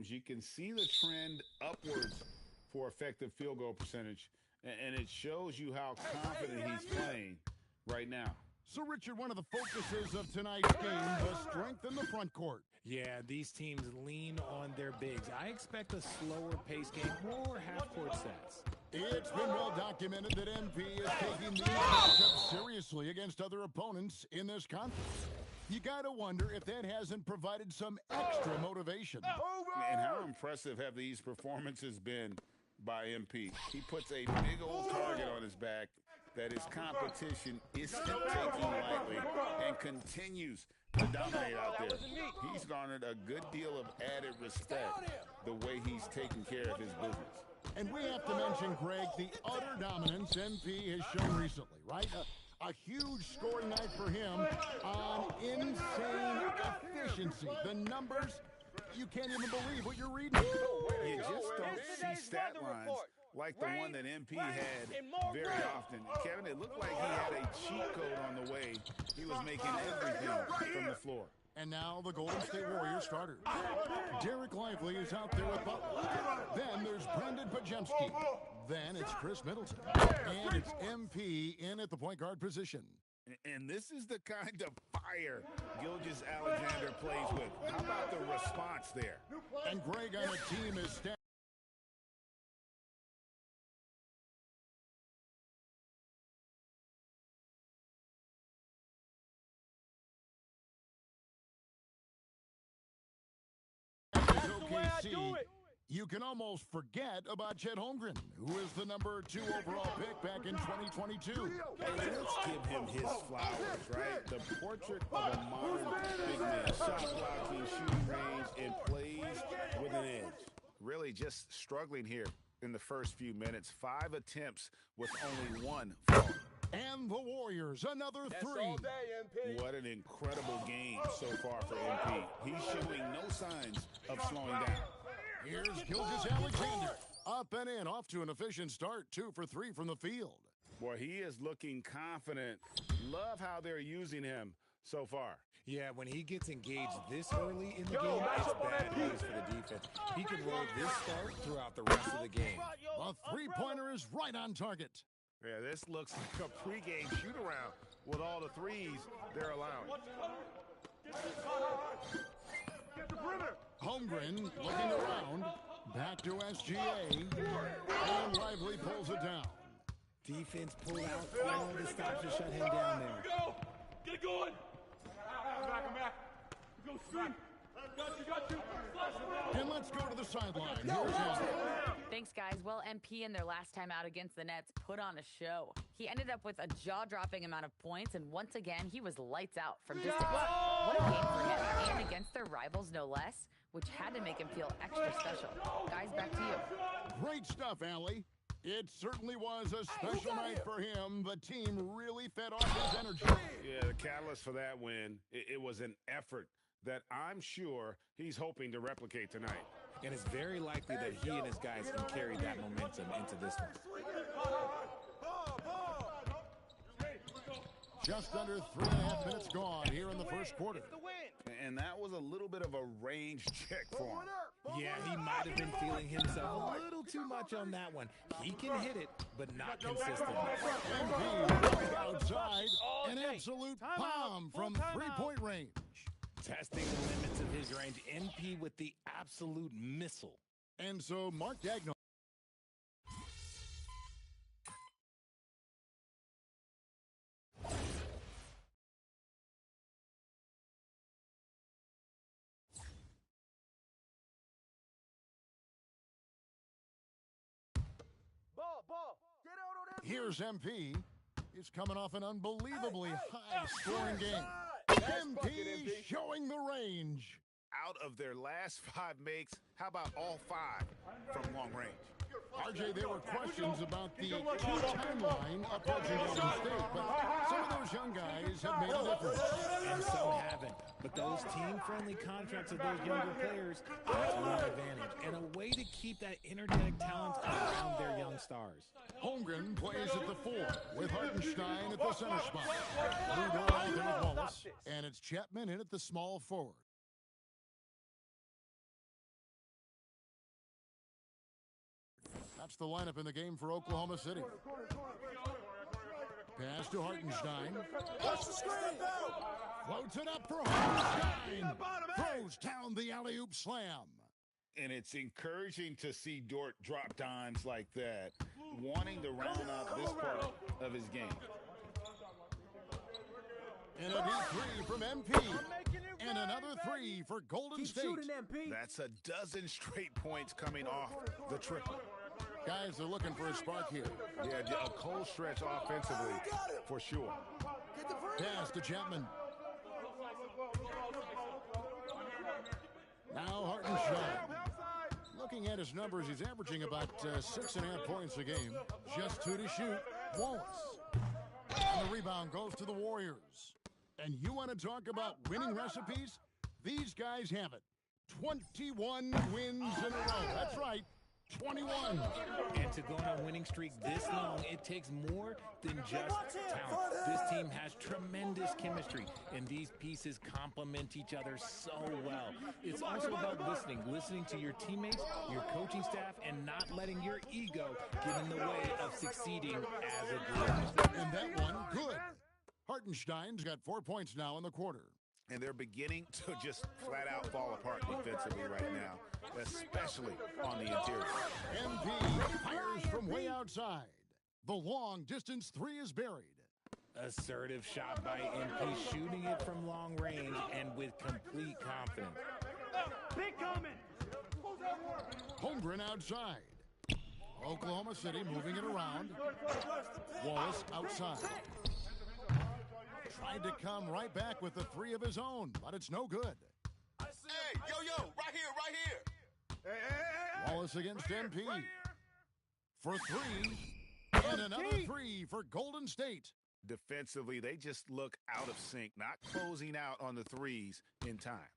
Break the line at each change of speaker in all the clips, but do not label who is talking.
games, you can see the trend upwards for effective field goal percentage, and it shows you how confident he's playing right now.
So, Richard, one of the focuses of tonight's game, the strength in the front court.
Yeah, these teams lean on their bigs. I expect a slower pace game, more half-court sets.
It's been well documented that MP is taking these matchups seriously against other opponents in this conference. You got to wonder if that hasn't provided some extra motivation.
And how impressive have these performances been by MP? He puts a big old target on his back that his competition isn't taking lightly and continues to dominate out there. He's garnered a good deal of added respect the way he's taking care of his business.
And we have to mention, Greg, the utter dominance MP has shown recently, right? A huge scoring night for him on insane efficiency. The numbers, you can't even believe what you're reading.
You just don't see stat lines like the one that MP had very often. Kevin, it looked like he had a cheat code on the way he was making everything from the floor.
And now the Golden State Warriors starters. Derek Lively is out there with Butler. Then there's Brendan Pajemski. Then it's Chris Middleton. And it's MP in at the point guard position.
And this is the kind of fire Gilgeous-Alexander plays with. How about the response there?
And Greg on a team is stacked. OKC, you can almost forget about Chet Holmgren, who is the #2 overall pick back in 2022.
Hey, let's give him his flowers, right? The portrait of a modern big man. Shot blocking, shooting range, and plays with an edge. Really just struggling here in the first few minutes. 5 attempts with only 1 fall.
And the Warriors, another 3.
All day, MP.
What an incredible game so far for MP. He's showing no signs of slowing down.
Here's Gilgeous-Alexander. Up and in, off to an efficient start. 2 for 3 from the field.
Boy, he is looking confident. Love how they're using him so far.
Yeah, when he gets engaged this early in the game, it's bad news for the defense. He can roll this start throughout the rest of the game.
The three-pointer is right on target.
Yeah, this looks like a pregame shoot-around with all the threes they're allowing.
Holmgren looking around. Back to SGA. And Lively pulls it down.
Defense pulled out all the stops to shut him down there.
Go! Get it going! I'm back. Go swing! Got you!
And let's go to the sideline. Here's Allen.
Thanks, guys. Well, MP in their last time out against the Nets put on a show. He ended up with a jaw-dropping amount of points, and once again, he was lights out from distance. What a game for him, and against their rivals, no less, which had to make him feel extra special. Guys, back to you.
Great stuff, Allie. It certainly was a special night for him. The team really fed off his energy.
Yeah, the catalyst for that win, it was an effort that I'm sure he's hoping to replicate tonight.
And it's very likely that he and his guys can carry that momentum into this one.
Just under 3.5 minutes gone here in the first quarter.
And that was a little bit of a range check for him.
Yeah, he might have been feeling himself a little too much on that one. He can hit it, but not consistently.
MP outside, an absolute bomb from three-point range.
Testing the limits of his range, MP with the absolute missile.
And so Mark Dagnall.
Ball. Get out on that.
Here's MP. He's coming off an unbelievably high-scoring game. MP showing the range.
Out of their last 5 makes, how about all 5 from long range?
RJ, there were questions about the timeline approaching Golden State, but some of those young guys have made a difference.
And some haven't. But those team-friendly contracts of those younger players, that's one advantage. And a way to keep that energetic talent around their young stars.
Holmgren plays at the 4, with Hartenstein at the center spot. Lou Dort out there with Wallace, and it's Chapman in at the small forward. That's the lineup in the game for Oklahoma City. Pass to Hartenstein. Floats it up for Hartenstein. Throws down the alley-oop slam.
And it's encouraging to see Dort drop dimes like that, wanting to round up this part of his game.
And a deep three from MP. And another three for Golden State.
That's a dozen straight points coming off the triple.
Guys are looking for a spark here.
Yeah, a cold stretch offensively, for sure.
Pass to Chapman. Now Hartenstein. Looking at his numbers, he's averaging about 6.5 points a game. Just 2 to shoot. Wallace. And the rebound goes to the Warriors. And you want to talk about winning recipes? These guys have it. 21 wins in a row. That's right. 21.
And to go on a winning streak this long, it takes more than just talent. This team has tremendous chemistry, and these pieces complement each other so well. It's also about listening to your teammates, your coaching staff, and not letting your ego get in the way of succeeding as a group.
And that one, good. Hartenstein's got 4 points now in the quarter.
And they're beginning to just flat out fall apart defensively right now, especially on the interior.
MP fires from way outside. The long distance three is buried.
Assertive shot by MP, shooting it from long range and with complete confidence.
Big coming.
Holmgren outside. Oklahoma City moving it around. Wallace outside. Tried to come right back with the three of his own, but it's no good.
Hey, yo, right here.
Wallace against MP. For three. And another three for Golden State.
Defensively, they just look out of sync, not closing out on the threes in time.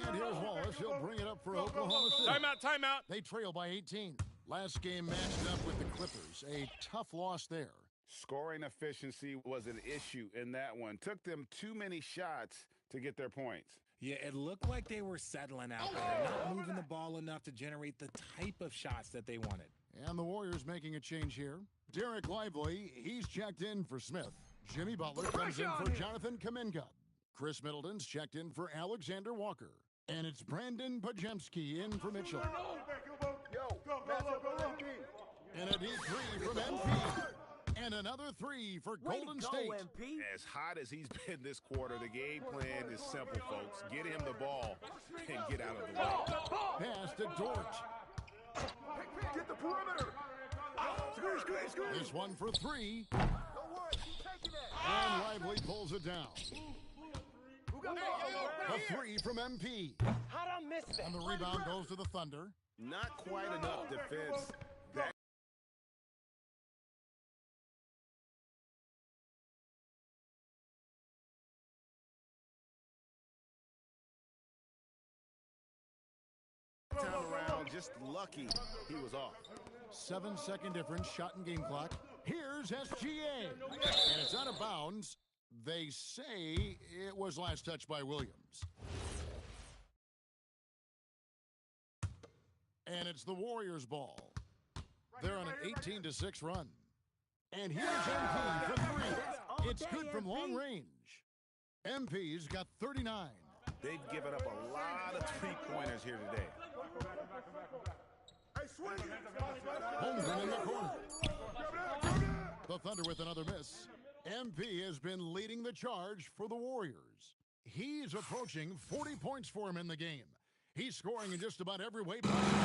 And here's Wallace. He'll bring it up for Oklahoma City.
Timeout.
They trail by 18. Last game matched up with the Clippers. A tough loss there.
Scoring efficiency was an issue in that one. Took them too many shots to get their points.
Yeah, it looked like they were settling out there, not moving the ball enough to generate the type of shots that they wanted.
And the Warriors making a change here. Derek Lively, he's checked in for Smith. Jimmy Butler comes in for Jonathan Kuminga. Chris Middleton's checked in for Alexander Walker. And it's Brandon Pajemski in for Mitchell. And a deep three from MP. And another three for Golden State.
As hot as he's been this quarter, the game plan is simple, folks. Get him the ball and get out of the way.
Pass to Dort.
Get the perimeter.
This one for three. And Lively pulls it down. A three from MP.
How'd I miss that?
And the rebound goes to the Thunder.
Not quite enough defense. That time around, just lucky he was off.
7-second difference, shot and game clock. Here's SGA. And it's out of bounds. They say it was last touched by Williams. And it's the Warriors' ball. They're on an 18-6 run. And here's MP for three. It's good from long range. MP's got 39.
They've given up a lot of three-pointers here today.
Holmgren in the corner. The Thunder with another miss. MP has been leading the charge for the Warriors. He's approaching 40 points for him in the game. He's scoring in just about every way possible.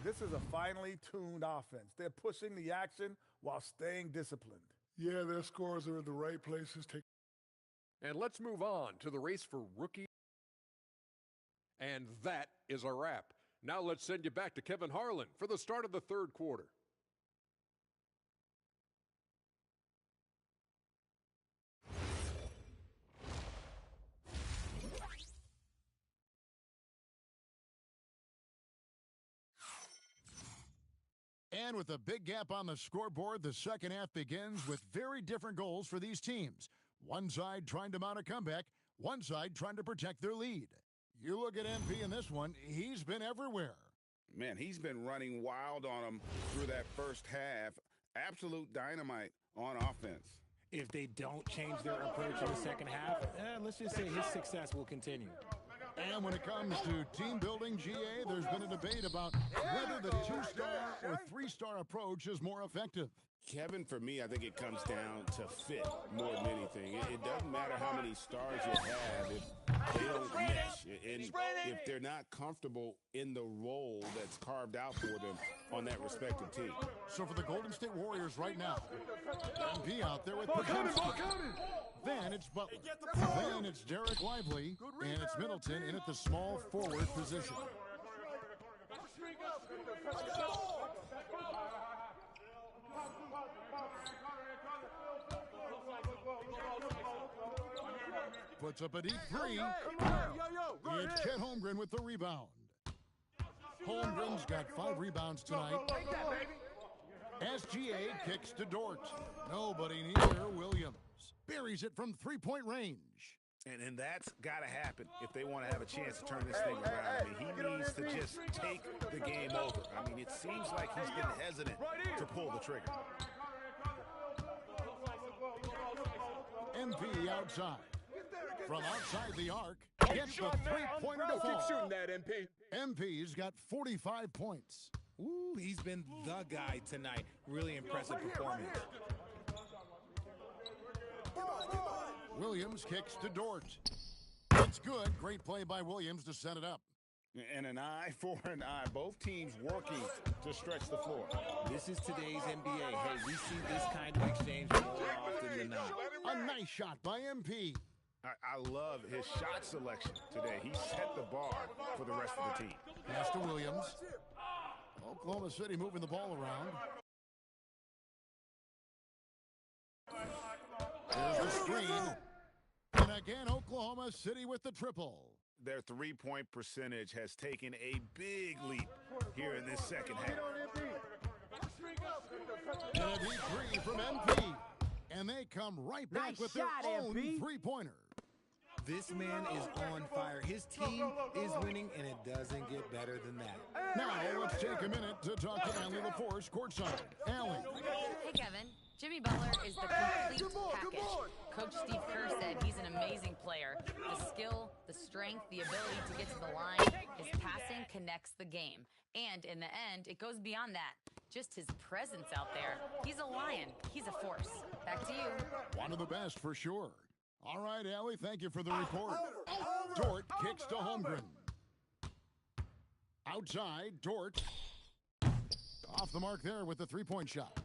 This is a finely tuned offense. They're pushing the action while staying disciplined.
Yeah, their scores are in the right places.
And let's move on to the race for rookie. And that is a wrap. Now let's send you back to Kevin Harlan for the start of the third quarter.
And And with a big gap on the scoreboard, the second half begins with very different goals for these teams. One side trying to mount a comeback, one side trying to protect their lead. You look at MP in this one, he's been everywhere.
Man, he's been running wild on them through that first half. Absolute dynamite on offense.
If they don't change their approach in the second half, let's just say his success will continue.
And when it comes to team building, GA, there's been a debate about whether the 2-star or 3-star approach is more effective.
Kevin, for me, I think it comes down to fit more than anything. It doesn't matter how many stars you have if they don't mesh. And if they're not comfortable in the role that's carved out for them on that respective team.
So for the Golden State Warriors right now, MP out there with Podziemski. Then it's Butler. Then it's Derek Lively. And it's Middleton in at the small forward position. Puts up a deep three. It's Chet Holmgren with the rebound. Holmgren's got 5 rebounds tonight. SGA kicks to Dort. Nobody near Williams. Buries it from 3-point range.
And that's got to happen if they want to have a chance to turn this thing around. I mean, he needs to just take the game over. I mean, it seems like he's been hesitant to pull the trigger.
MP outside. From outside the arc, gets the 3-pointer to fall.
Keep shooting that, MP.
MP's got 45 points.
Ooh, he's been the guy tonight. Really impressive performance.
Williams kicks to Dort. It's good. Great play by Williams to set it up.
And an eye for an eye. Both teams working to stretch the floor.
This is today's NBA. Hey, we see this kind of exchange more often than not.
A nice shot by MP.
I love his shot selection today. He set the bar for the rest of the team.
Pass to Williams. Oklahoma City moving the ball around. There's the screen. And again, Oklahoma City with the triple.
Their three-point percentage has taken a big leap here in this second half.
And a deep three from MP. And they come right back with their own three-pointer.
This man is on fire. His team is winning, and it doesn't get better than that.
Now, let's take a minute to talk to Allie LaForce courtside. Allie.
Hey, Kevin. Jimmy Butler is the complete package. Coach Steve Kerr said he's an amazing player. The skill, the strength, the ability to get to the line, his passing connects the game. And in the end, it goes beyond that. Just his presence out there. He's a lion. He's a force. Back to you.
One of the best for sure. All right, Allie, thank you for the report. Dort kicks to Holmgren. Outside, Dort. Off the mark there with the three-point shot.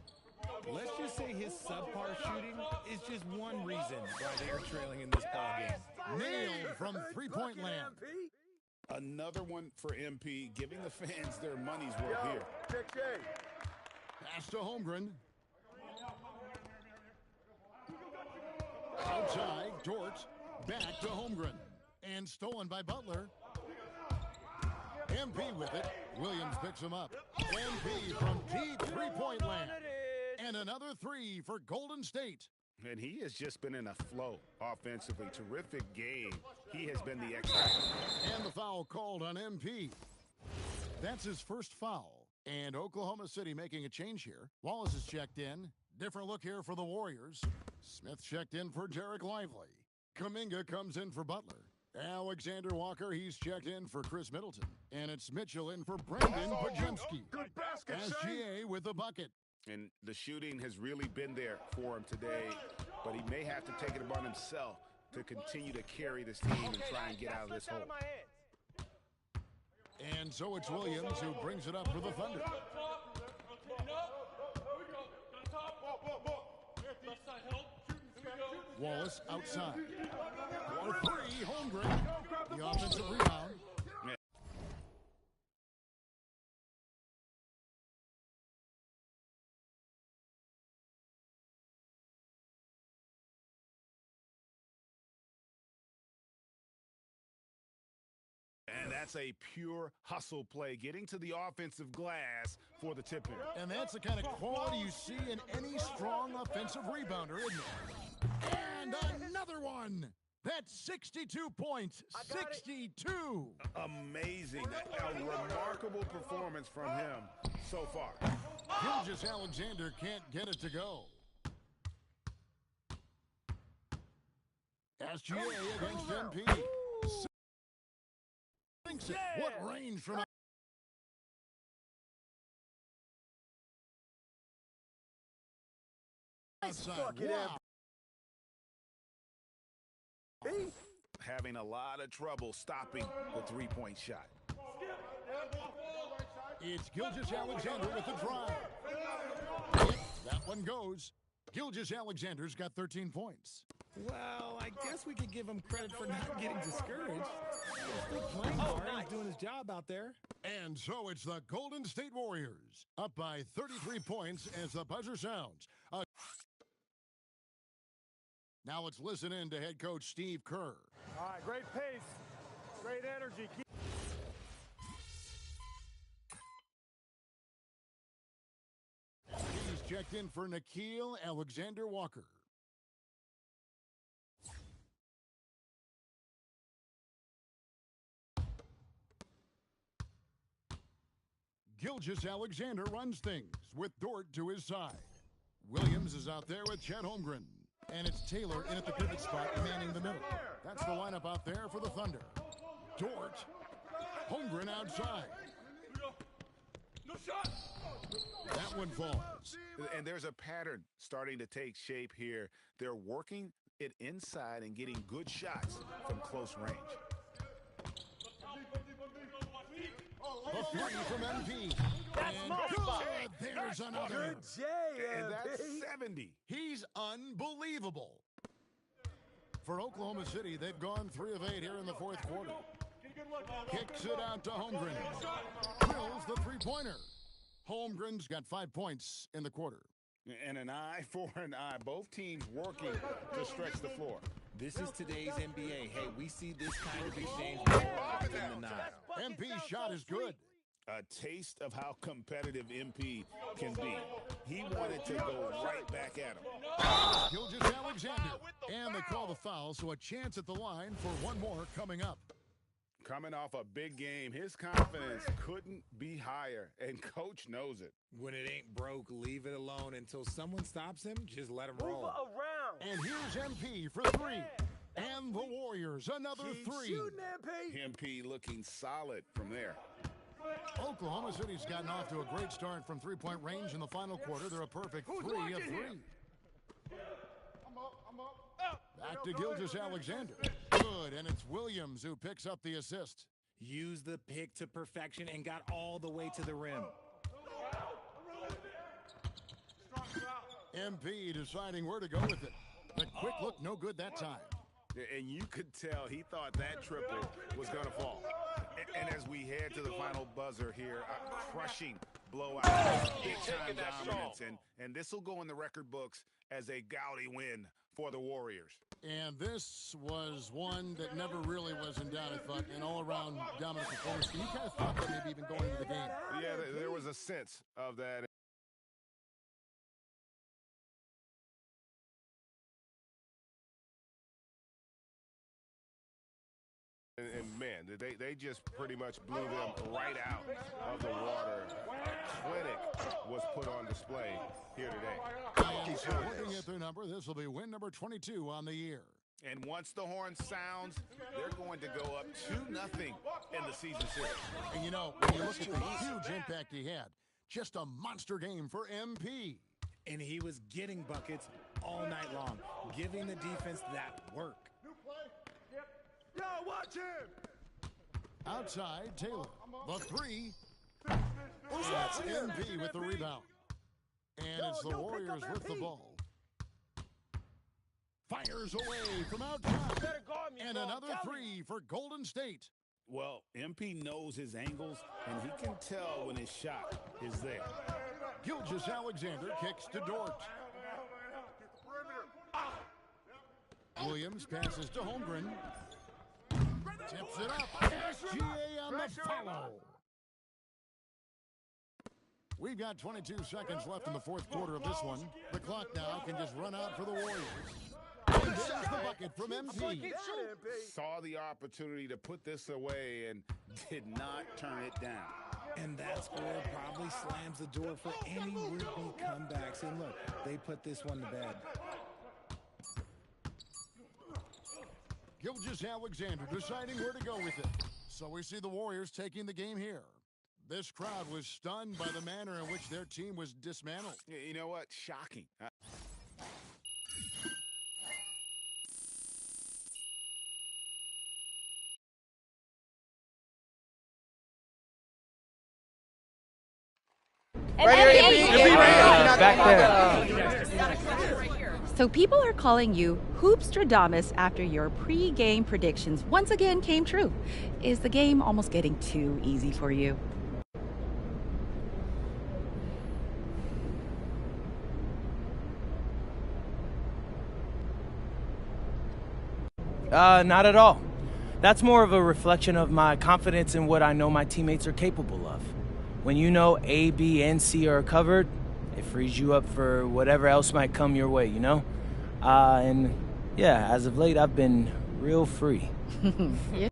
Let's just say his subpar shooting is just one reason why they are trailing in this ballgame.
Nailed from three-point land.
Another one for MP, giving the fans their money's worth here.
Pass to Holmgren. Outside, Dort. Back to Holmgren. And stolen by Butler. MP with it. Williams picks him up. MP from deep three-point land. And another three for Golden State.
And he has just been in a flow offensively. Terrific game. He has been the X factor.
And the foul called on MP. That's his first foul. And Oklahoma City making a change here. Wallace is checked in. Different look here for the Warriors. Smith checked in for Derek Lively. Kuminga comes in for Butler. Alexander Walker, he's checked in for Chris Middleton. And it's Mitchell in for Brendan Podziemski. SGA with a bucket.
And the shooting has really been there for him today, but he may have to take it upon himself to continue to carry this team and try and get out of this hole.
And so it's Williams who brings it up for the Thunder. Wallace outside. For three, Holmgren. The offensive rebound.
And that's a pure hustle play, getting to the offensive glass for the tip-in.
And that's the kind of quality you see in any strong offensive rebounder, isn't it? And another one. That's 62 points. 62.
Amazing. A remarkable performance from him so far.
Gilgeous-Alexander can't get it to go. SGA against MP. Thinks it. What range from outside? Wow.
Having a lot of trouble stopping the three-point shot.
It's Gilgeous-Alexander with the drive. That one goes. Gilgeous-Alexander's got 13 points.
Well, I guess we could give him credit for not getting discouraged. He's still playing hard. He's doing his job out there.
And so it's the Golden State Warriors up by 33 points as the buzzer sounds. Now let's listen in to head coach Steve Kerr.
All right, great pace, great energy.
He's checked in for Nickeil Alexander-Walker. Gilgeous-Alexander runs things with Dort to his side. Williams is out there with Chet Holmgren. And it's Taylor in at the pivot spot, manning the middle. That's the lineup out there for the Thunder. Dort. Holmgren outside.
No shot.
That one falls.
And there's a pattern starting to take shape here. They're working it inside and getting good shots from close range.
The three from MP.
That's
And
my spot.
there's another.
Good J,
And that's 70.
He's unbelievable. For Oklahoma City, they've gone 3 of 8 here in the fourth quarter. Kicks it out to Holmgren. Drills the three-pointer. Holmgren's got 5 points in the quarter.
And an eye for an eye. Both teams working to stretch the floor.
This is today's NBA. Hey, we see this kind of exchange more often than not.
MP's shot is good.
A taste of how competitive MP can be. He wanted to go right back at him.
Gilgeous-Alexander. And they call the foul, so a chance at the line for one more coming up.
Coming off a big game, his confidence couldn't be higher, and Coach knows it.
When it ain't broke, leave it alone until someone stops him. Just let him roll.
Around.
And here's MP for 3. And the Warriors, another 3.
Shooting,
MP looking solid from there.
Oklahoma City's gotten off to a great start from three-point range in the final quarter. They're a perfect 3 of 3.
I'm up.
Back to Gilgeous-Alexander. Good, and it's Williams who picks up the assist.
Use the pick to perfection and got all the way to the rim.
MP deciding where to go with it. The quick look, no good that time.
And you could tell he thought that triple was going to fall. And as we head to the final buzzer here, a crushing blowout, big-time dominance, and this will go in the record books as a gaudy win for the Warriors.
And this was one that never really was in doubt, I thought, an all-around dominant performance. You kind of thought that maybe even going into the game.
Yeah, there was a sense of that. And man, they just pretty much blew them right out of the water. A clinic was put on display here today.
And so looking at their number, this will be win number 22 on the year.
And once the horn sounds, they're going to go up 2-0 in the season series.
And you know, when you look at the huge impact he had, just a monster game for MP.
And he was getting buckets all night long, giving the defense that work.
Yo, watch him.
Outside, Taylor. The 3. That's MP with the rebound. And it's the Warriors with the ball. Fires away from outside. And another 3 for Golden State.
Well, MP knows his angles, and he can tell when his shot is there.
Gilgeous-Alexander kicks to Dort. Williams passes to Holmgren. Tips it up. SGA on the follow. We've got 22 seconds left in the fourth quarter of this one. The clock now can just run out for the Warriors. And there's the bucket from MP.
Saw the opportunity to put this away and did not turn it down.
And that score probably slams the door for any would-be comebacks. And look, they put this one to bed.
Gilgeous-Alexander deciding where to go with it. So we see the Warriors taking the game here. This crowd was stunned by the manner in which their team was dismantled.
You know what? Shocking.
Back there.
So people are calling you Hoopstradamus after your pre-game predictions once again came true. Is the game almost getting too easy for you?
Not at all. That's more of a reflection of my confidence in what I know my teammates are capable of. When you know A, B, and C are covered, it frees you up for whatever else might come your way, you know? And yeah, as of late, I've been real free.
Yeah.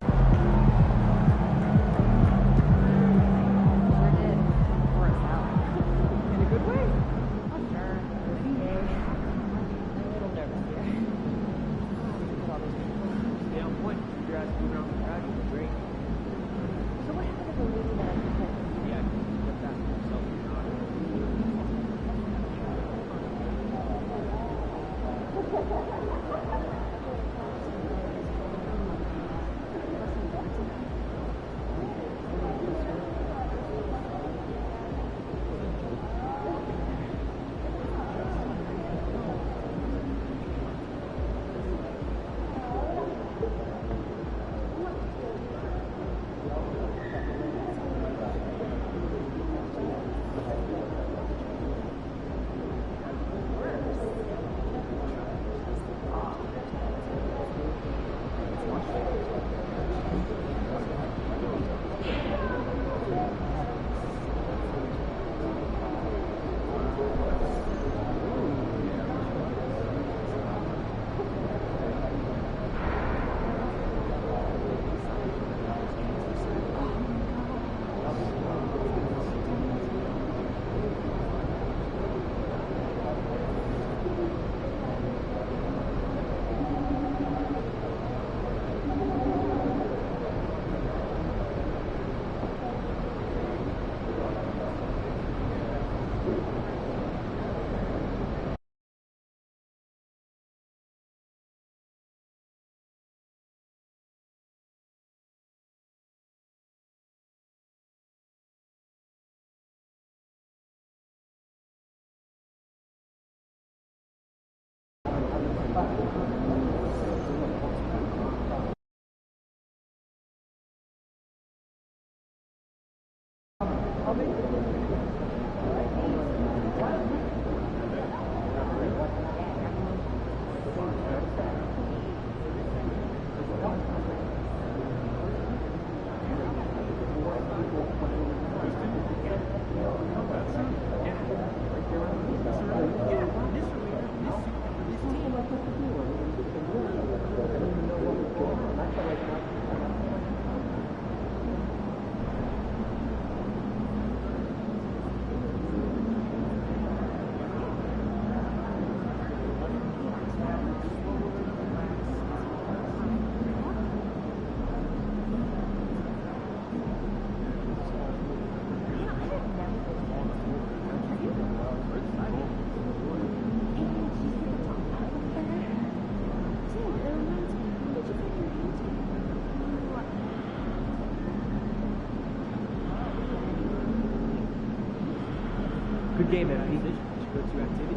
Good game, MP. Did you go to activity?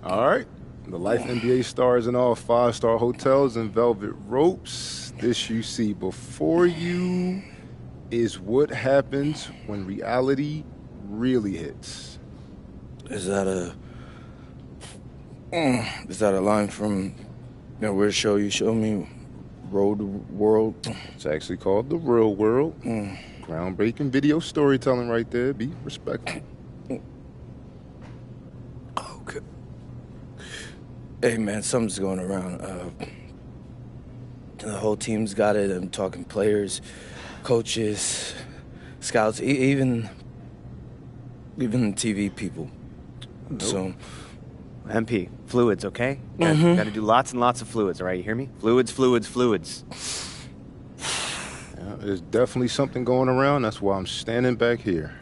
All right. The Life NBA stars in all 5-star hotels and velvet ropes. This you see before you is what happens when reality really hits.
Is that a line from where show you show me Road World?
It's actually called The Real World. Groundbreaking video storytelling right there. Be respectful.
Okay. Hey, man, something's going around. The whole team's got it. I'm talking players, coaches, scouts, even the TV people.
Nope.
So,
MP, fluids, okay? Got to do lots and lots of fluids, all right? You hear me? Fluids, fluids, fluids.
Yeah, there's definitely something going around. That's why I'm standing back here.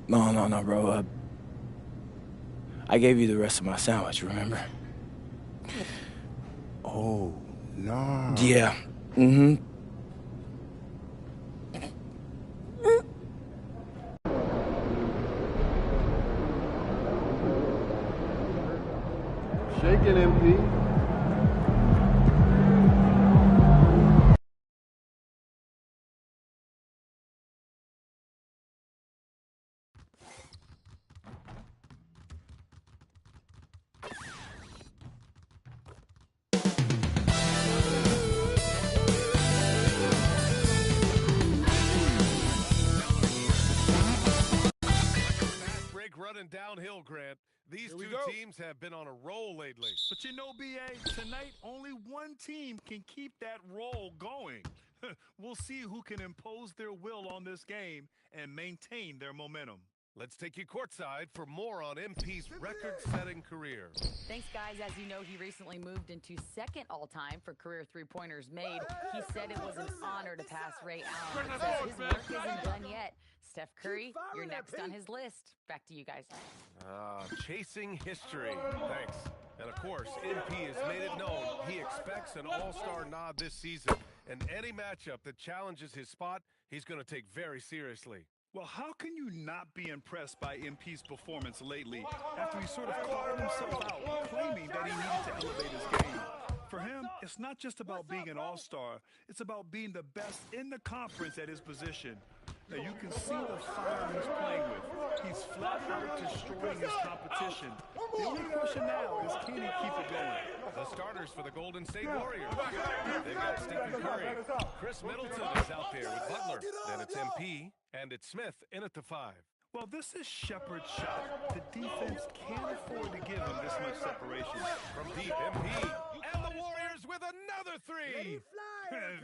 No, bro. I gave you the rest of my sandwich, remember?
Oh, no.
Yeah.
Shaking, MP.
Running downhill, Grant. These two teams have been on a roll lately.
But you know, B.A., tonight only one team can keep that roll going. We'll see who can impose their will on this game and maintain their momentum.
Let's take you courtside for more on MP's record-setting career.
Thanks, guys. As you know, he recently moved into second all-time for career three-pointers made. He said it was an honor to pass Ray Allen, but says his work isn't done yet. Steph Curry, you're next on his list. Back to you guys.
Chasing history. Thanks. And of course, MP has made it known he expects an all-star nod this season. And any matchup that challenges his spot, he's going to take very seriously.
Well, how can you not be impressed by MP's performance lately after he sort of called himself out, claiming that he needed to elevate his game? For him, it's not just about being an all-star. It's about being the best in the conference at his position. Now, you can see the fire he's playing with. He's flat out destroying his competition. The only question now is, can he keep it going?
The starters for the Golden State Warriors. They've got Stephen Curry. Chris Middleton is out there with Butler. Then it's MP, and it's Smith in at the 5.
Well, this is Shepard's shot. The defense can't afford to give him this much separation.
From deep, MP. And the Warriors with another 3.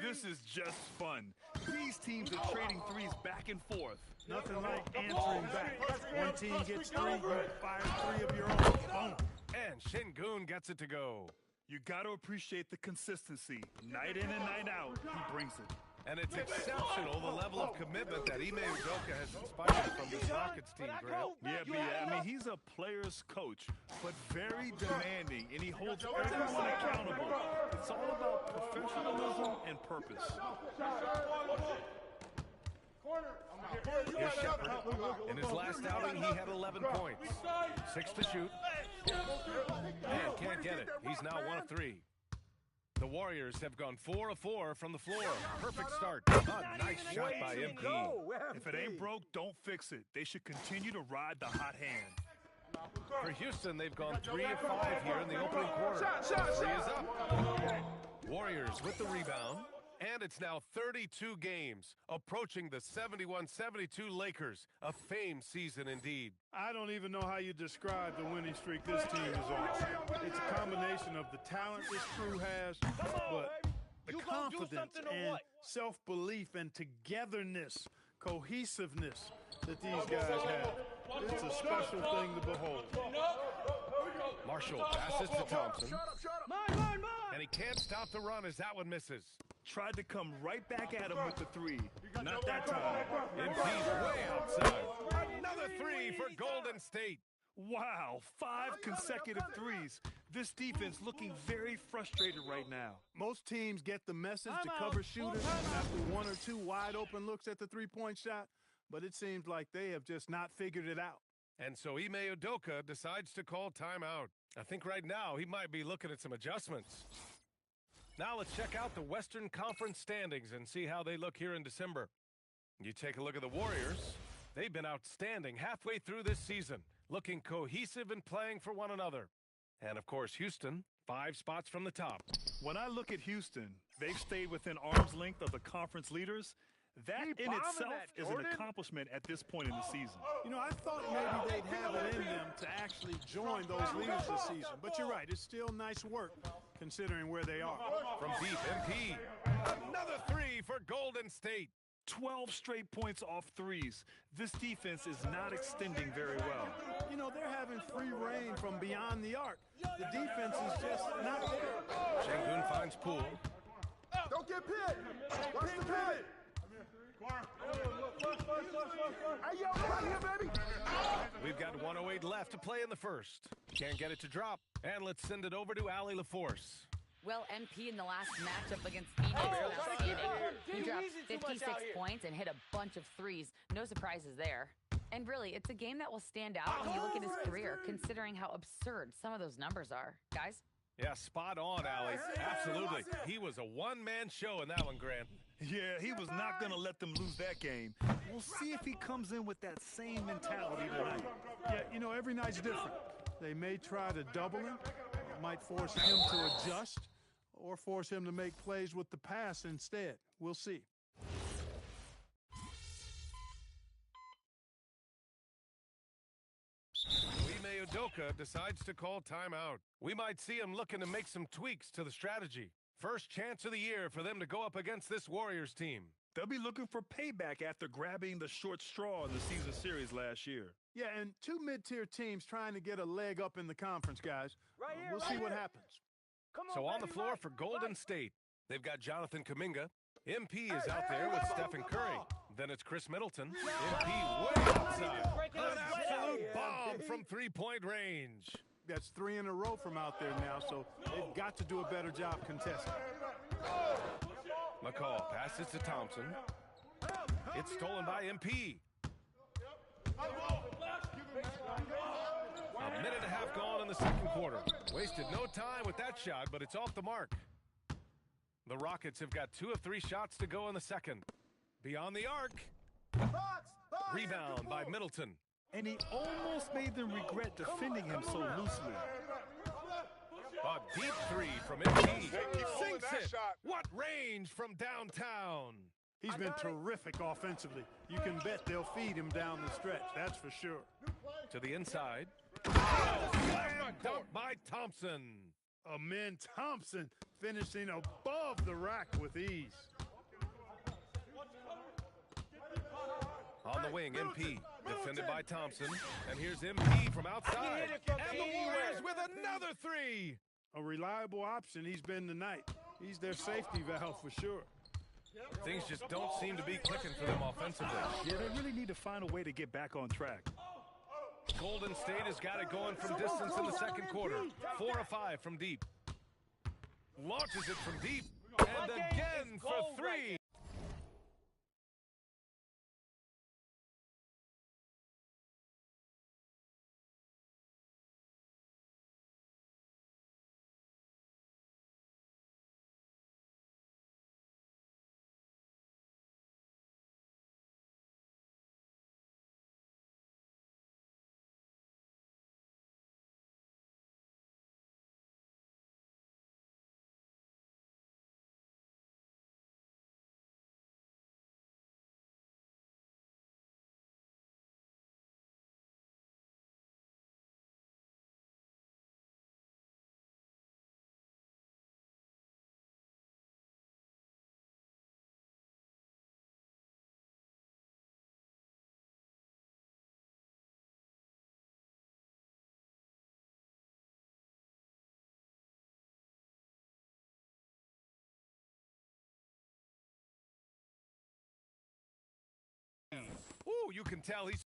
This is just fun. These teams are trading threes back and forth. Nothing like answering back. One team gets 3, you fire 3 of your own. Boom.
And Şengün gets it to go.
You got to appreciate the consistency. Night in and night out, he brings it.
And it's exceptional, the level of commitment that Ime Udoka has inspired from this Rockets team, Grant.
Yeah, I mean, he's a player's coach, but very demanding, and he holds everyone accountable. It's all about professionalism and purpose.
Here's Shepard. In his last outing, he had 11 points. 6 to shoot. And can't get it. He's now 1 of 3. The Warriors have gone 4 of 4 from the floor. Perfect start. A nice shot by MP.
If it ain't broke, don't fix it. They should continue to ride the hot hand.
For Houston, they've gone 3 of 5 here in the opening quarter. 3 is up. Warriors with the rebound. And it's now 32 games, approaching the 71-72 Lakers. A famed season indeed.
I don't even know how you describe the winning streak this team is on. It's a combination of the talent this crew has, but the confidence and self-belief and togetherness, cohesiveness that these guys have. It's a special thing to behold.
Marshall passes to Thompson. And he can't stop the run as that one misses.
Tried to come right back at him with the 3. Not that time.
MP's way outside. Another 3 for Golden State.
Wow, 5 consecutive 3s. This defense looking very frustrated right now. Most teams get the message to cover shooters after 1 or 2 wide open looks at the 3-point shot, but it seems like they have just not figured it out.
And so Ime Udoka decides to call timeout. I think right now he might be looking at some adjustments. Now let's check out the Western Conference standings and see how they look here in December. You take a look at the Warriors. They've been outstanding halfway through this season, looking cohesive and playing for one another. And of course, Houston, 5 spots from the top.
When I look at Houston, they've stayed within arm's length of the conference leaders. That in itself is an accomplishment at this point in the season.
You know, I thought maybe they'd have it in them to actually join those leaders this season. But you're right, it's still nice work considering where they are.
From deep, MP. Another 3 for Golden State.
12 straight points off threes. This defense is not extending very well.
You know, they're having free reign from beyond the arc. The defense is just not there.
Şengün finds Poole.
Don't get pinned. Watch the pin. Hey, yo, right here, baby.
We've got 1:08 left to play in the first. Can't get it to drop. And let's send it over to Allie LaForce.
Well, MP in the last matchup against Phoenix was outstanding. He dropped 56 points and hit a bunch of threes. No surprises there. And really, it's a game that will stand out when you look at his career, considering how absurd some of those numbers are. Guys?
Yeah, spot on, Allie. Absolutely. He was a one-man show in that one, Grant.
Yeah, he was not going to let them lose that game. We'll see if he comes in with that same mentality tonight.
Yeah, you know, every night's different. They may try to double him. It might force him to adjust or force him to make plays with the pass instead. We'll see.
Ime Udoka decides to call timeout. We might see him looking to make some tweaks to the strategy. First chance of the year for them to go up against this Warriors team.
They'll be looking for payback after grabbing the short straw in the season series last year.
Yeah, and 2 mid-tier teams trying to get a leg up in the conference, guys. We'll see what happens.
So on the floor for Golden State, they've got Jonathan Kuminga. MP is out there with Stephen Curry. Then it's Chris Middleton. MP way outside. An absolute bomb from three-point range.
That's 3 in a row from out there now, so they've got to do a better job contesting.
McCall passes to Thompson. It's stolen by MP. A minute and a half gone in the second quarter. Wasted no time with that shot, but it's off the mark. The Rockets have got 2 of 3 shots to go in the second. Beyond the arc. Rebound by Middleton.
And he almost made them regret defending him so loosely.
A deep 3 from MP. Sinks it. What range from downtown.
He's been terrific offensively. You can bet they'll feed him down the stretch, that's for sure.
To the inside. Slam dunk by Thompson.
Amen Thompson finishing above the rack with ease.
On the wing, MP. Defended by Thompson. And here's MP from outside. And the Warriors with another 3.
A reliable option he's been tonight. He's their safety valve for sure.
Things just don't seem to be clicking for them offensively.
Yeah, they really need to find a way to get back on track.
Golden State has got it going from distance in the second quarter. 4 of 5 from deep. Launches it from deep. And again for 3. Ooh, you can tell he's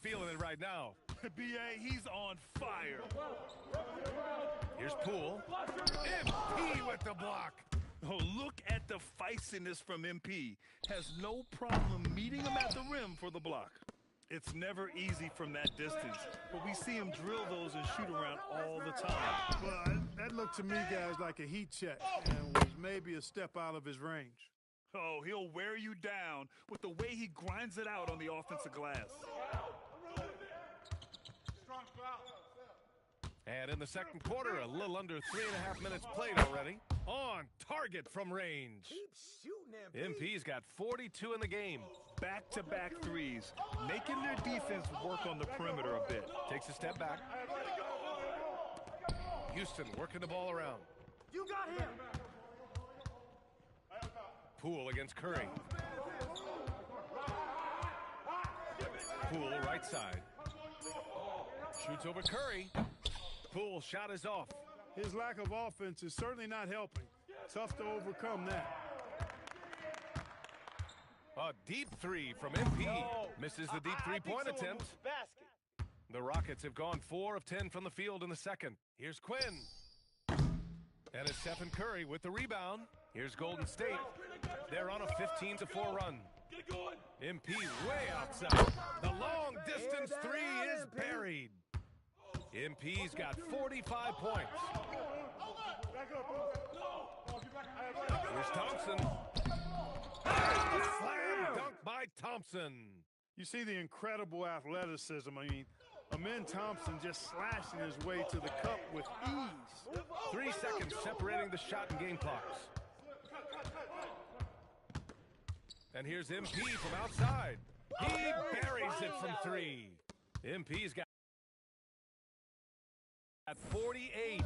feeling it right now.
B.A., he's on fire.
Here's Poole. MP with the block.
Oh, look at the feistiness from MP. Has no problem meeting him at the rim for the block. It's never easy from that distance, but we see him drill those and shoot around all the time.
Well, that looked to me, guys, like a heat check and was maybe a step out of his range.
Oh, he'll wear you down with the way he grinds it out on the offensive glass.
And in the second quarter, a little under 3.5 minutes played already. On target from range. MP's got 42 in the game.
Back-to-back threes, making their defense work on the perimeter a bit.
Takes a step back. Houston working the ball around.
You got him.
Poole against Curry. Poole right side. Shoots over Curry. Poole shot is off.
His lack of offense is certainly not helping. Tough to overcome that.
A deep three from MP. Misses the deep three-point attempt. The Rockets have gone 4 of 10 from the field in the second. Here's Quinn. And it's Stephen Curry with the rebound. Here's Golden State. They're on a 15-4 run. MP way outside. The long-distance three is buried. MP's got 45 points. Here's Thompson. A slam dunk by Thompson.
You see the incredible athleticism. I mean, Amen Thompson just slashing his way to the cup with ease.
3 seconds separating the shot and game clocks. And here's MP from outside. He buries it from 3. MP's got at 48.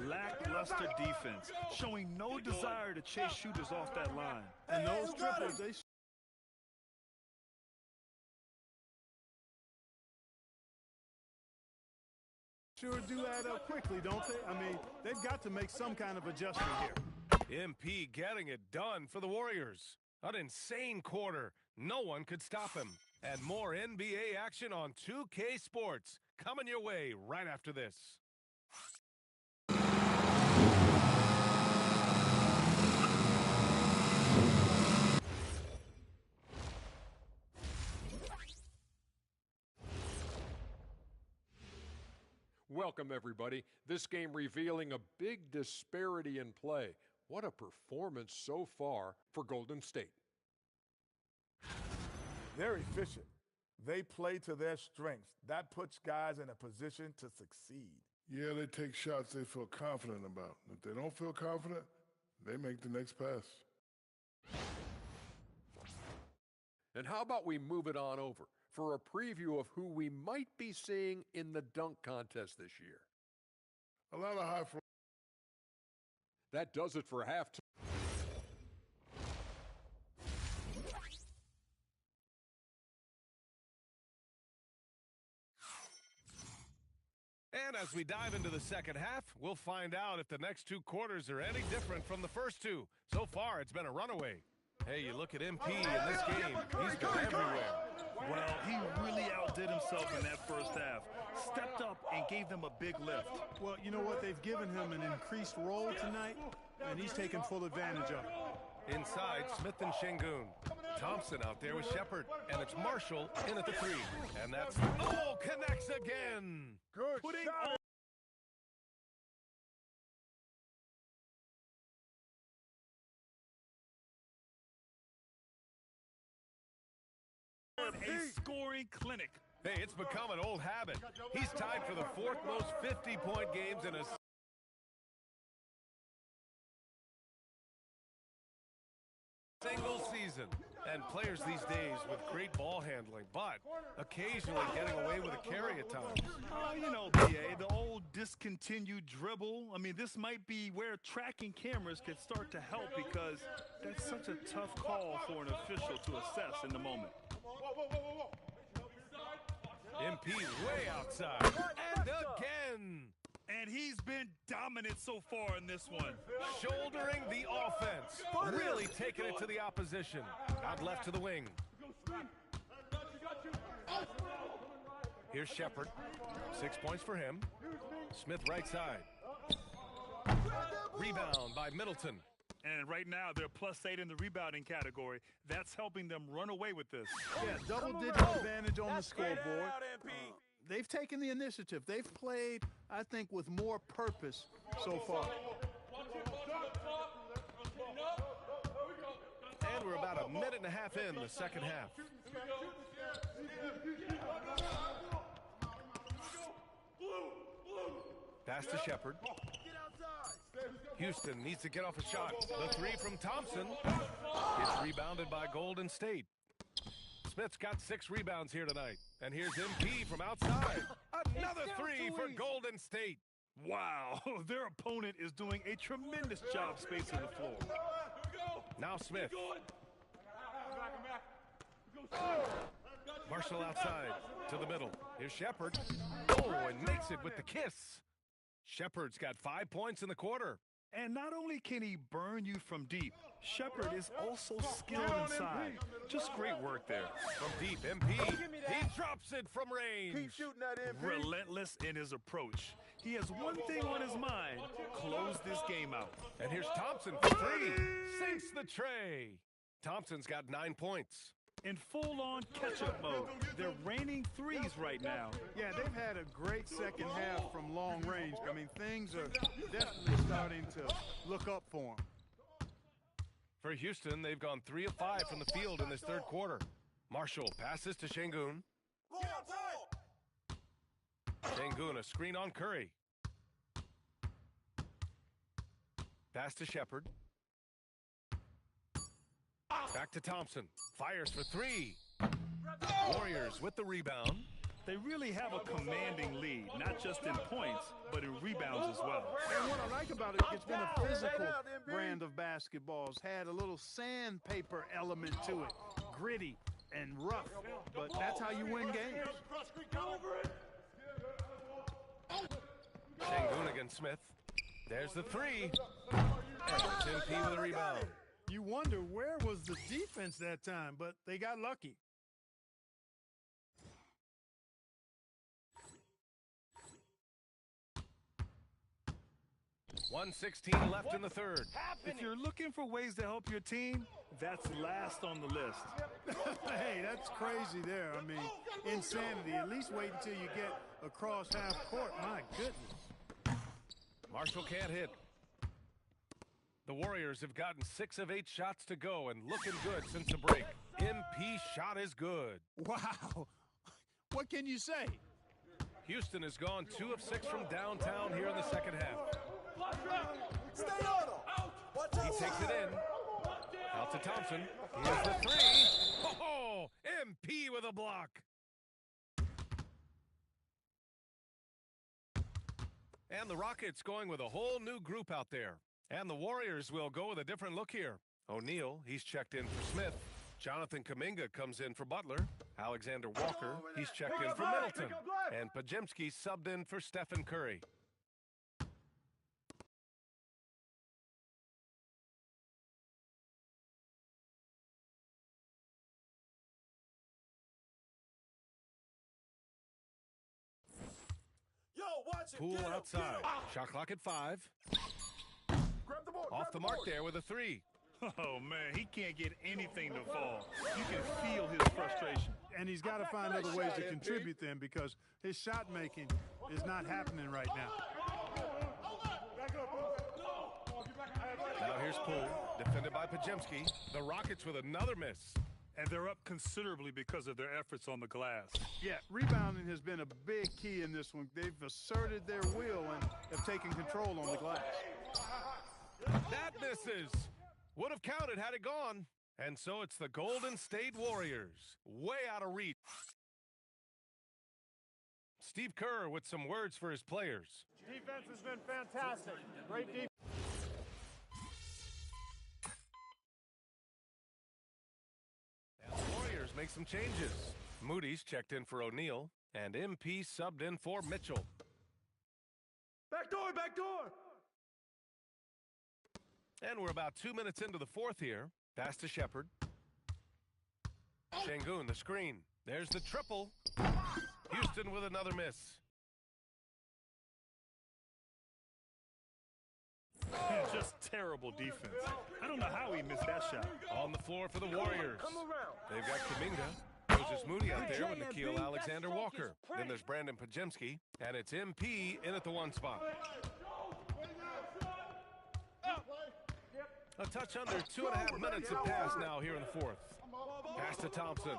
Lackluster defense, showing no desire to chase shooters off that line.
And those triples, they sure do add up quickly, don't they? I mean, they've got to make some kind of adjustment here.
MP getting it done for the Warriors. An insane quarter. No one could stop him. And more NBA action on 2K Sports coming your way right after this.
Welcome, everybody. This game revealing a big disparity in play. What a performance so far for Golden State.
They're efficient. They play to their strengths. That puts guys in a position to succeed.
Yeah, they take shots they feel confident about. If they don't feel confident, they make the next pass.
And how about we move it on over for a preview of who we might be seeing in the dunk contest this year.
A lot of high fly.
That does it for halftime.
And as we dive into the second half, we'll find out if the next 2 quarters are any different from the first 2. So far, it's been a runaway. Hey, you look at MP in this game, he's been everywhere.
Well, he really outdid himself in that first half. Stepped up and gave them a big lift.
Well, you know what? They've given him an increased role tonight, and he's taken full advantage of it.
Inside, Smith and Şengün. Thompson out there with Shepard, and it's Marshall in at the 3. And that's, connects again.
Good shot.
A scoring clinic.
Hey, it's become an old habit. He's tied for the 4th most 50-point games in a single season. And players these days with great ball handling, but occasionally getting away with a carry at times.
Oh, you know, B.A., the old discontinued dribble. I mean, this might be where tracking cameras could start to help because that's such a tough call for an official to assess in the moment.
MP way outside. And again.
And he's been dominant so far in this one.
Shouldering the offense. Really taking it to the opposition. Out left to the wing. Here's Shepard. 6 points for him. Smith right side. Rebound by Middleton.
And right now, they're +8 in the rebounding category. That's helping them run away with this.
Yeah, double-digit advantage on the scoreboard. They've taken the initiative. They've played, I think, with more purpose so far.
And we're about a minute and a half in the second half. Pass to Shepard. Houston needs to get off a shot. The three from Thompson. It's rebounded by Golden State. Smith's got 6 rebounds here tonight. And here's MP from outside. Another three for Golden State.
Wow, their opponent is doing a tremendous job spacing the floor.
Now Smith. Marshall outside to the middle. Here's Shepard. Oh, and makes it with the kiss. Shepard's got 5 points in the quarter.
And not only can he burn you from deep, Shepard is also skilled inside. Just great work there.
From deep, MP. He drops it from range.
Keep shooting that MP.
Relentless in his approach. He has one thing on his mind: close this game out.
And here's Thompson for 3. Sinks the tray. Thompson's got 9 points.
In full-on catch-up mode. They're raining threes right now.
Yeah, they've had a great second half from long range. I mean, things are definitely starting to look up for them.
For Houston, they've gone 3 of 5 from the field in this third quarter. Marshall passes to Şengün. Şengün, a screen on Curry. Pass to Shepard. Back to Thompson. Fires for 3. Warriors with the rebound.
They really have a commanding lead, not just in points, but in rebounds as well.
And what I like about it, it's been a physical brand of basketball. It's had a little sandpaper element to it. Gritty and rough, but that's how you win games.
Şengün against Smith. There's the 3. And it's MP with a rebound.
You wonder where was the defense that time, but they got lucky.
.116 left in the third.
If you're looking for ways to help your team, that's last on the list.
Hey, that's crazy there. I mean, insanity. At least wait until you get across half court. My goodness.
Marshall can't hit. The Warriors have gotten 6 of 8 shots to go and looking good since the break. MP shot is good.
Wow. What can you say?
Houston has gone 2 of 6 from downtown here in the second half.
Stay on him.
He takes it in. Out to Thompson. Here's the 3. Oh, MP with a block. And the Rockets going with a whole new group out there. And the Warriors will go with a different look here. O'Neal, he's checked in for Smith. Jonathan Kuminga comes in for Butler. Alexander Walker, he's checked in for Middleton. And Podziemski subbed in for Stephen Curry. Poole outside. Shot clock at 5. Off the mark there with a 3.
Oh, man, he can't get anything to fall. You can feel his frustration.
And he's got to find other ways to contribute then, because his shot making is not happening right now.
Now here's Poole, defended by Podziemski. The Rockets with another miss.
And they're up considerably because of their efforts on the glass.
Yeah, rebounding has been a big key in this one. They've asserted their will and have taken control on the glass.
That misses. Would have counted had it gone. And so it's the Golden State Warriors. Way out of reach. Steve Kerr with some words for his players.
Defense has been fantastic. Great defense.
And the Warriors make some changes. Moody's checked in for O'Neal, and MP subbed in for Mitchell.
Back door, back door.
And we're about 2 minutes into the fourth here. Pass to Shepard. Şengün, the screen. There's the triple. Houston with another miss.
Just terrible defense. I don't know how he missed that shot.
On the floor for the Warriors. They've got Kuminga, Moses Moody out there with Nikhil Alexander-Walker. Then there's Brandon Pajemski, and it's MP in at the 1 spot. A touch under 2.5 minutes have passed now here in the 4th. Pass to Thompson.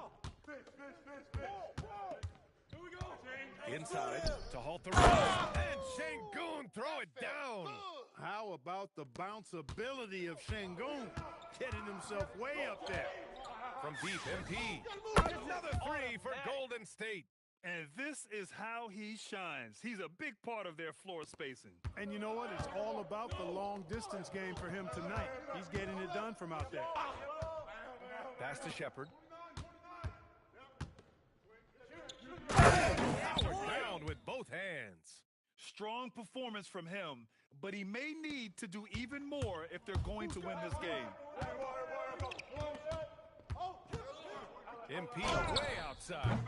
Inside to halt the run. And Şengün throw it down.
How about the bounceability of Şengün? Getting himself way up there.
From deep, MP. Another 3 for Golden State.
And this is how he shines. He's a big part of their floor spacing.
And you know what? It's all about the long-distance game for him tonight. He's getting it done from out there.
Pass to Shepherd. Powered down with both hands.
Strong performance from him, but he may need to do even more if they're going to win this game.
MP way outside.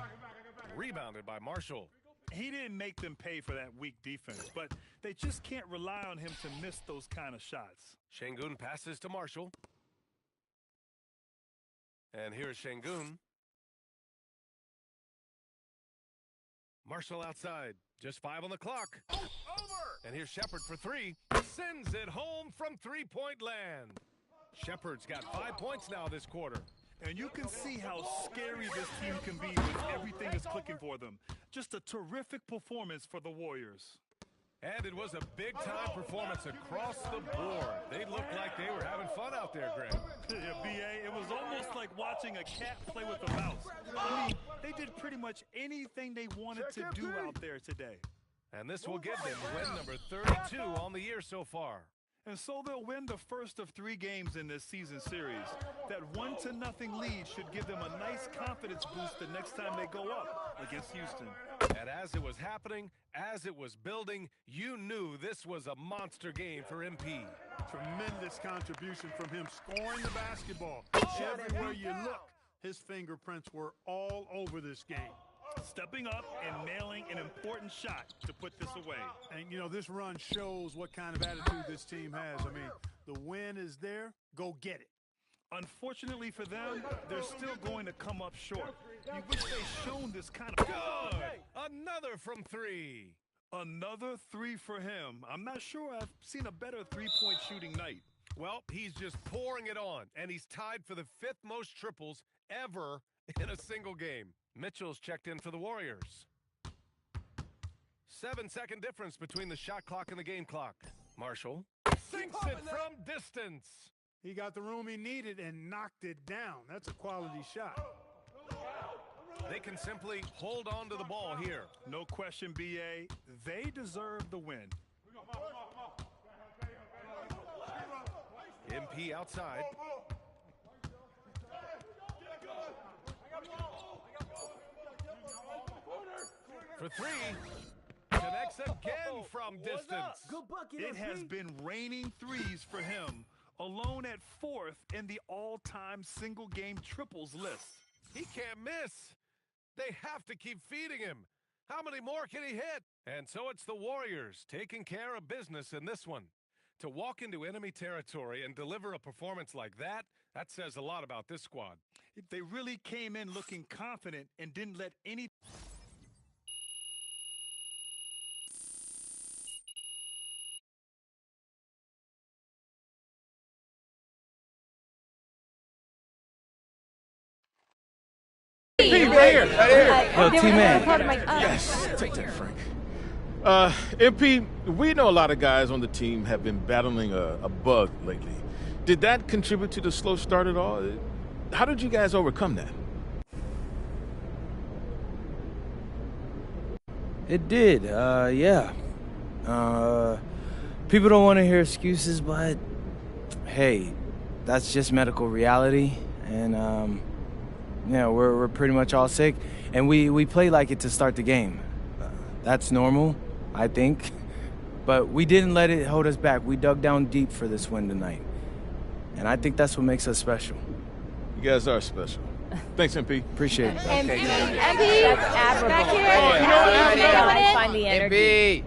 Rebounded by Marshall.
He didn't make them pay for that weak defense, but they just can't rely on him to miss those kind of shots.
Şengün passes to Marshall. And here's Şengün. Marshall outside. Just 5 on the clock. Over! And here's Shepherd for 3. Sends it home from three-point land. Shepherd's got 5 points now this quarter.
And you can see how scary this team can be when everything is clicking for them. Just a terrific performance for the Warriors.
And it was a big-time performance across the board. They looked like they were having fun out there, Greg.
Yeah, B.A., it was almost like watching a cat play with a mouse. I mean, they did pretty much anything they wanted to do out there today.
And this will give them win number 32 on the year so far.
And so they'll win the first of 3 games in this season series. That 1-0 lead should give them a nice confidence boost the next time they go up against Houston.
And as it was happening, as it was building, you knew this was a monster game for MP.
Tremendous contribution from him scoring the basketball. Everywhere you look, his fingerprints were all over this game.
Stepping up and nailing an important shot to put this away.
And, you know, this run shows what kind of attitude this team has. I mean, the win is there. Go get it.
Unfortunately for them, they're still going to come up short. You wish they'd shown this kind of...
Good! Another from 3.
Another 3 for him. I'm not sure I've seen a better three-point shooting night.
Well, he's just pouring it on, and he's tied for the 5th most triples ever in a single game. Mitchell's checked in for the Warriors. 7-second difference between the shot clock and the game clock. Marshall sinks it from distance.
He got the room he needed and knocked it down. That's a quality shot.
They can simply hold on to the ball here.
No question, B.A. They deserve the win.
MP outside. For 3. Connects again from distance.
It has been raining threes for him, alone at 4th in the all-time single-game triples list.
He can't miss. They have to keep feeding him. How many more can he hit? And so it's the Warriors taking care of business in this one. To walk into enemy territory and deliver a performance like that, that says a lot about this squad.
They really came in looking confident and didn't let any...
Right here.
Yo, T-Man.
Yes, take that, Frank. MP, we know a lot of guys on the team have been battling a bug lately. Did that contribute to the slow start at all? How did you guys overcome that?
It did, yeah. People don't want to hear excuses, but hey, that's just medical reality. And, yeah, we're pretty much all sick. And we play like it to start the game. That's normal, I think. But we didn't let it hold us back. We dug down deep for this win tonight. And I think that's what makes us special.
You guys are special. Thanks, MP.
Appreciate it.
MP,
That's admirable.
back here.
Right there.
You know what?
I find the energy.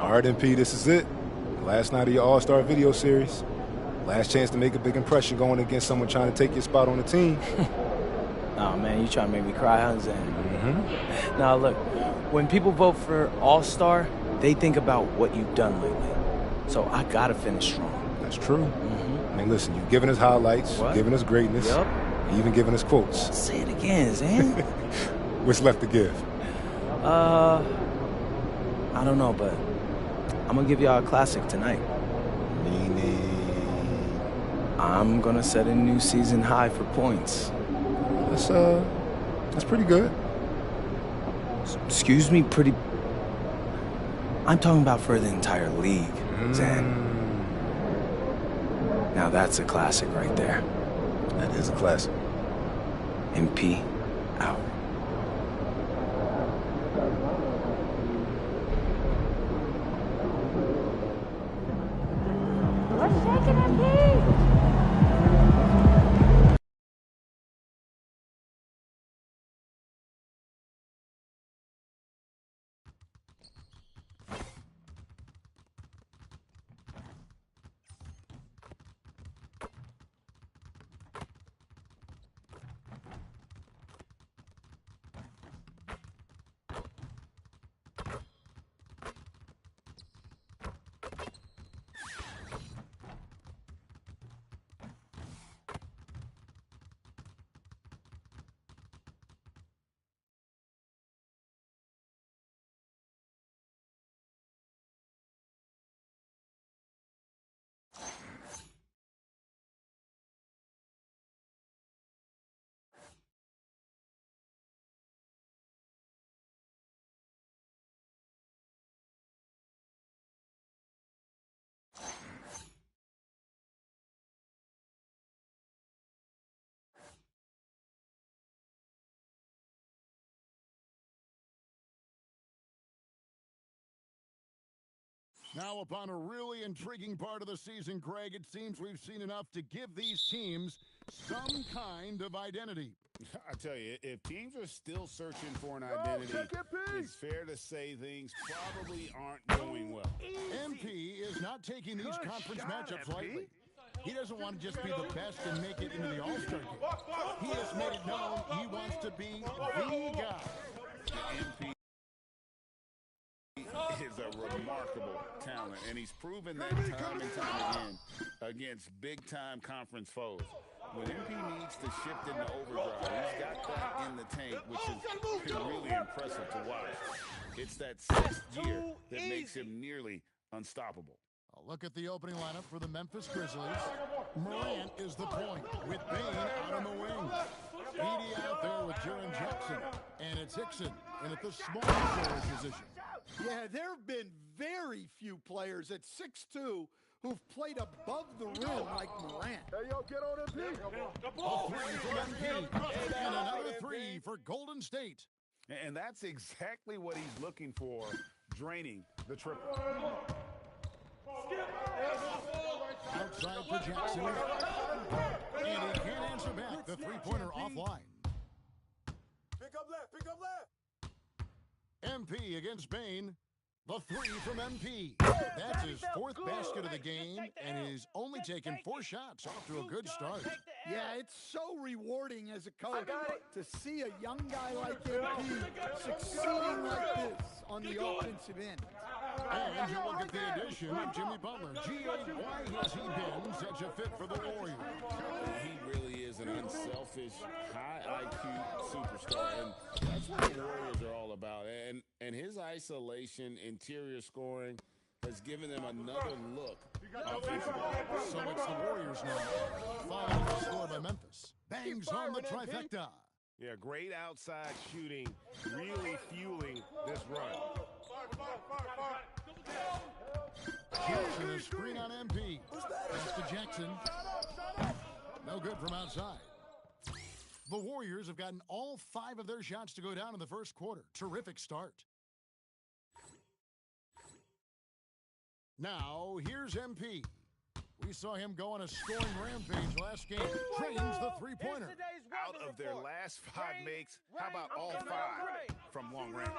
All right, MP, this is it. Last night of your All-Star video series. Last chance to make a big impression going against someone trying to take your spot on the team.
Oh, man, you trying to make me cry, huh, Zan? Now, look, when people vote for All-Star, they think about what you've done lately. So I got to finish strong.
That's true. I mean, listen, you've given us highlights, giving us greatness, even giving us quotes.
Say it again, Zan.
What's left to give?
I don't know, but I'm going to give y'all a classic tonight. I'm going to set a new season high for points.
That's pretty good.
Excuse me, pretty... I'm talking about for the entire league, Zan. Now that's a classic right there.
That is a classic.
MP, out.
What's shaking MP?
Now, upon a really intriguing part of the season, Greg, it seems we've seen enough to give these teams some kind of identity.
I tell you, if teams are still searching for an identity, it's fair to say things probably aren't going well.
MP is not taking these conference matchups lightly. He doesn't want to just be the best and make it into the All-Star game. He has made it known he wants to be the guy.
MP is a remarkable talent, and he's proven that time and time again against big-time conference foes. When MP needs to shift into overdrive, he's got that in the tank, which has been really impressive to watch. It's that sixth gear that makes him nearly unstoppable.
A look at the opening lineup for the Memphis Grizzlies. Morant is the point, with Bain out on the wing. Edie out there with Jaren Jackson, and it's Hickson in at the small forward position.
Yeah, there have been very few players at 6'2" who've played above the rim like Morant.
Hey, yo, get on MP.
A three from MP, and another three for Golden State.
And that's exactly what he's looking for, draining the triple.
Outside for Jackson. And he can't answer back. The three-pointer offline.
Pick up left, pick up left.
MP against Bain. The three from MP. That's his fourth basket of the game, and he's only taken 4 shots off to a good start.
Yeah, it's so rewarding as a coach to see a young guy like MP succeeding like this on the offensive end.
And you look at the addition of Jimmy Butler. Why has he been such a fit for the Warriors?
He really is an unselfish, high IQ superstar, and that's what the Warriors are all about. And his isolation, interior scoring has given them another look offensively.
So it's the Warriors now. Following the score by Memphis. Bangs on the trifecta.
Yeah, great outside shooting, really fueling this run.
Jackson, a screen on MP. Pass to Jackson. No good from outside. The Warriors have gotten all 5 of their shots to go down in the first quarter. Terrific start. Now, here's MP. We saw him go on a scoring rampage last game. Trains the three-pointer.
Out of their last 5 makes, how about all 5 from long range?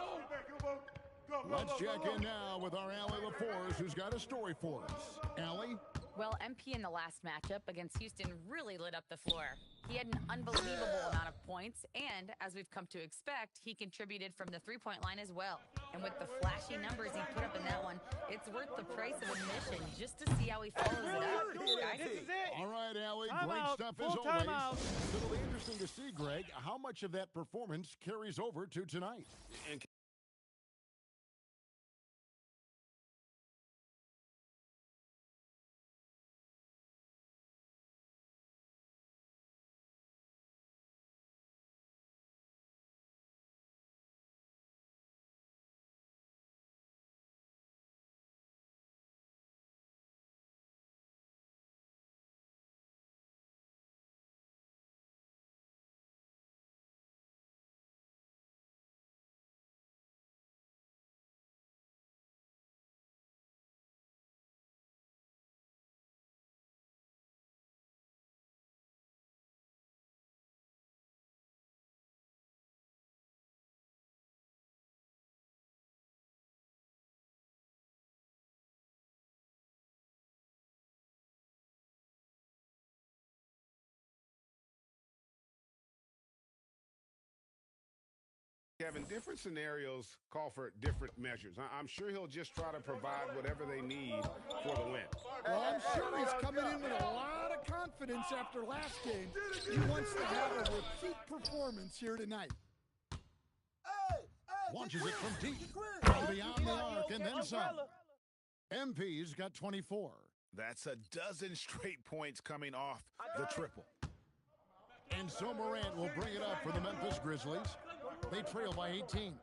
Let's check in now with our Allie LaForce, who's got a story for us. Allie?
Well, MP in the last matchup against Houston really lit up the floor. He had an unbelievable amount of points, and as we've come to expect, he contributed from the three-point line as well. And with the flashy numbers he put up in that one, it's worth the price of admission just to see how he follows it up. Guys?
All right, Allie, great stuff as always. It'll be interesting to see, Greg, how much of that performance carries over to tonight.
Kevin, different scenarios call for different measures. I'm sure he'll just try to provide whatever they need for the win.
Well, I'm sure he's coming in with a lot of confidence after last game. He wants to have a repeat performance here tonight.
Launches it from deep. Beyond the arc and then some. MP's got 24.
That's a dozen straight points coming off the triple.
And so Morant will bring it up for the Memphis Grizzlies. They trail by 18.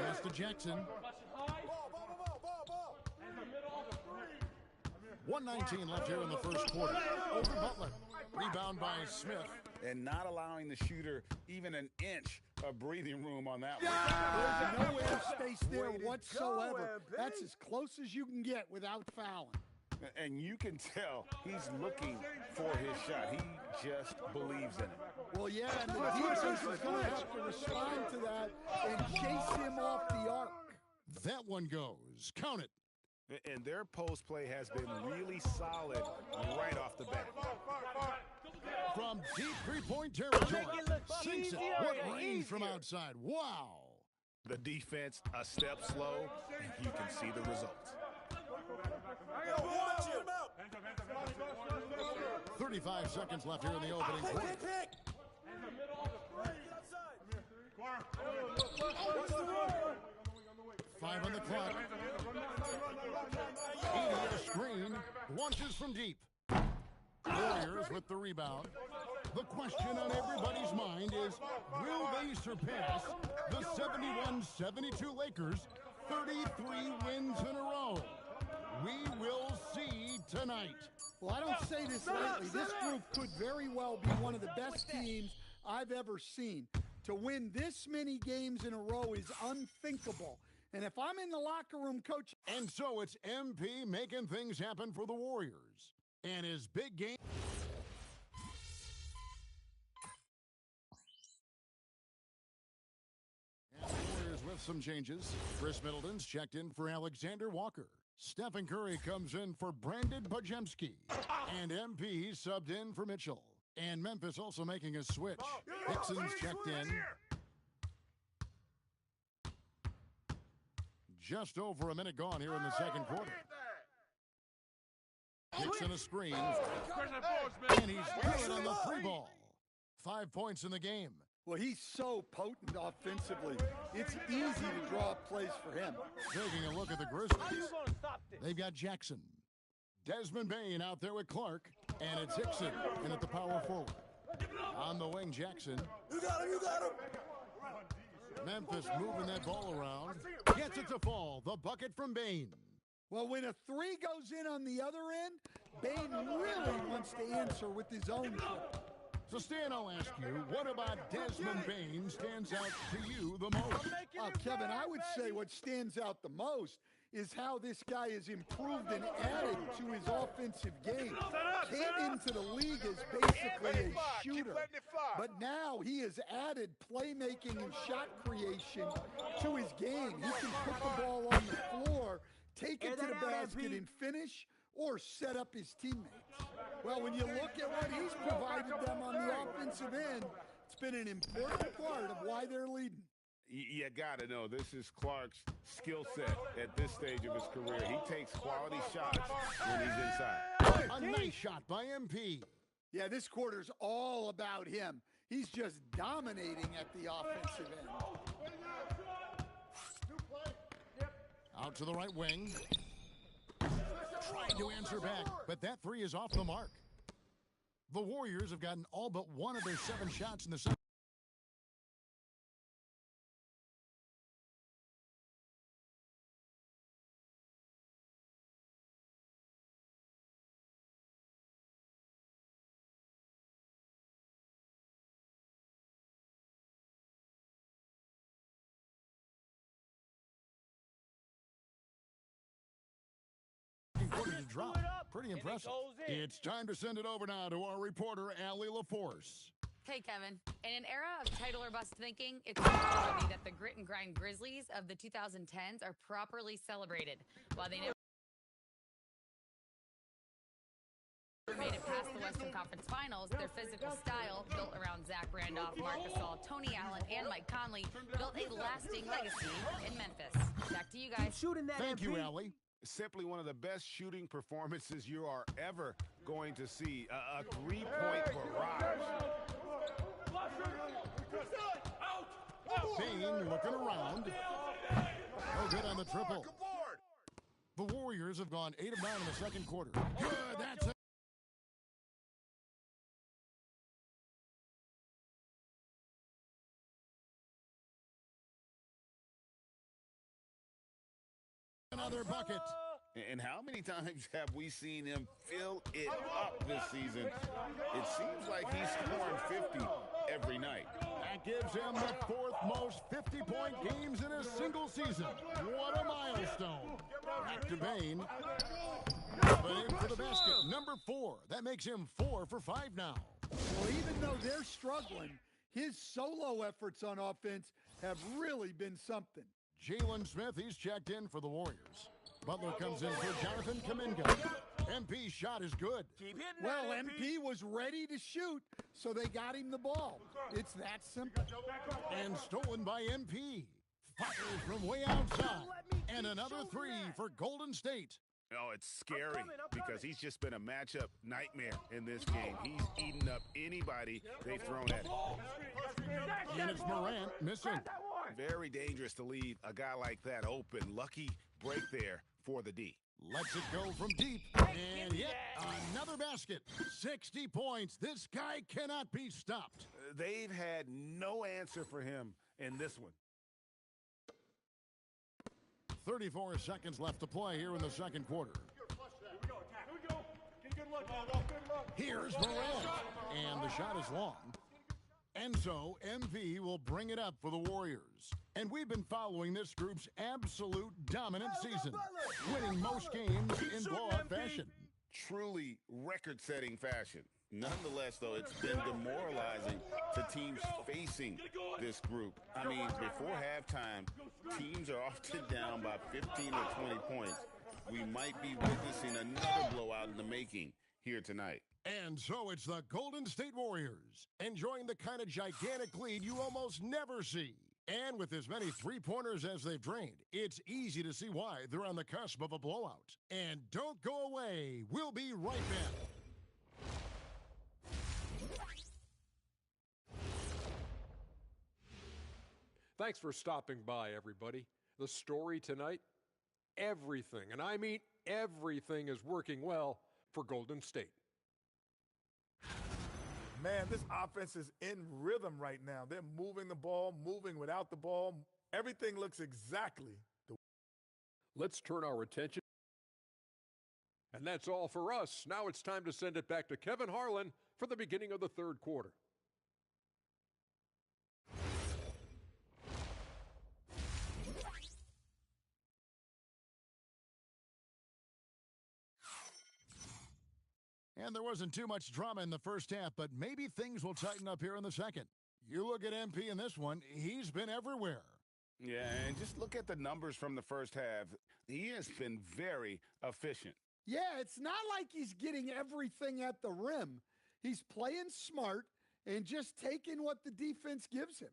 Pass to Jackson. 1:19 left here in the first quarter. Over Butler. Rebound by Smith.
And not allowing the shooter even an inch of breathing room on that
There's
one.
no air space there whatsoever. That's as close as you can get without fouling.
And you can tell he's looking for his shot. He just believes in it.
Well, yeah, and the defense is going to have to respond to that and chase him off the arc.
That one goes. Count it.
And their post play has been really solid right off the bat.
From deep three-point territory. Sinks it. What range from outside. Wow.
The defense a step slow, and you can see the results.
35 seconds left here in the opening quarter. 5 on the clock. 80 a screen. Launches from deep. Warriors with the rebound. The question on everybody's mind is, will they surpass the 71-72 Lakers 33 wins in a row? We will see tonight.
Well, I don't say this lightly. This group could very well be one of the best teams I've ever seen. To win this many games in a row is unthinkable. And if I'm in the locker room, Coach...
And so it's MP making things happen for the Warriors. And his big game... And the Warriors with some changes. Chris Middleton's checked in for Alexander Walker. Stephen Curry comes in for Brandon Bajemski. And MP subbed in for Mitchell. And Memphis also making a switch. Dixon's checked in. just over a minute gone here in the second quarter. Kicks in a screen. And he's good on the free ball. 5 points in the game.
Well, he's so potent offensively. It's easy to draw up plays for him.
Taking a look at the Grizzlies. They've got Jackson. Desmond Bain out there with Clark. And it's Hickson in at the power forward. On the wing, Jackson.
You got him, you got him.
Memphis moving that ball around. Gets it to fall. The bucket from Bain.
Well, when a three goes in on the other end, Bain really wants to answer with his own triple.
So, Stan, I'll ask you, what about Desmond Bain stands out to you the most?
Kevin, I would say what stands out the most is how this guy has improved and added to his offensive game. Came into the league as basically a shooter, but now he has added playmaking and shot creation to his game. He can put the ball on the floor, take it to the basket and finish, or set up his teammates. Well, when you look at what he's provided them on the offensive end, it's been an important part of why they're leading.
You got to know, this is Clark's skill set at this stage of his career. He takes quality shots when he's inside.
A nice shot by MP.
Yeah, this quarter's all about him. He's just dominating at the offensive end.
Out to the right wing. Trying to answer back, but that three is off the mark. The Warriors have gotten all but one of their 7 shots in the second. To drop. Pretty impressive. It's time to send it over now to our reporter, Allie LaForce.
Hey, Kevin. In an era of title or bust thinking, it's noteworthy that the grit and grind Grizzlies of the 2010s are properly celebrated. While they never made it past the Western Conference Finals, their physical style, built around Zach Randolph, Marc Gasol, Tony Allen, and Mike Conley, built a lasting legacy in Memphis. Back to you guys.
Thank you, Allie.
Simply one of the best shooting performances you are ever going to see. A three-point barrage.
Bain looking around. No good on the triple. The Warriors have gone 8 of 9 in the second quarter. Good, that's it. Another bucket.
And how many times have we seen him fill it up this season? It seems like he's scoring 50 every night.
That gives him the 4th most 50-point games in a single season. What a milestone. Back to Bain. But in for the basket. Number 4. That makes him 4 for 5 now.
Well, even though they're struggling, his solo efforts on offense have really been something.
Jalen Smith, he's checked in for the Warriors. Butler comes in for Jonathan Kuminga. MP's shot is good.
Well, MP was ready to shoot, so they got him the ball. It's that simple.
And stolen by MP. Fires from way outside. And another 3 for Golden State.
Oh, it's scary because he's just been a matchup nightmare in this game. He's eaten up anybody they've thrown at him.
And it's Morant missing.
Very dangerous to leave a guy like that open. Lucky break there for the D.
Lets it go from deep. And yet another basket. 60 points. This guy cannot be stopped.
They've had no answer for him in this one.
34 seconds left to play here in the second quarter. Here's Morant. And the shot is long. And so, MV will bring it up for the Warriors. And we've been following this group's absolute dominant season, winning most games in blowout fashion.
Truly record-setting fashion. Nonetheless, though, it's been demoralizing to teams facing this group. I mean, before halftime, teams are often down by 15 or 20 points. We might be witnessing another blowout in the making here tonight.
And so it's the Golden State Warriors, enjoying the kind of gigantic lead you almost never see. And with as many three-pointers as they've drained, it's easy to see why they're on the cusp of a blowout. And don't go away. We'll be right back.
Thanks for stopping by, everybody. The story tonight, everything, and I mean everything, is working well for Golden State.
Man, this offense is in rhythm right now. They're moving the ball, moving without the ball. Everything looks exactly the way.
Let's turn our attention. And that's all for us. Now it's time to send it back to Kevin Harlan for the beginning of the third quarter.
And there wasn't too much drama in the first half, but maybe things will tighten up here in the second. You look at MP in this one, he's been everywhere.
Yeah, and just look at the numbers from the first half. He has been very efficient.
Yeah, it's not like he's getting everything at the rim. He's playing smart and just taking what the defense gives him.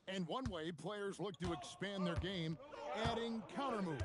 And one way players look to expand their game, adding counter moves.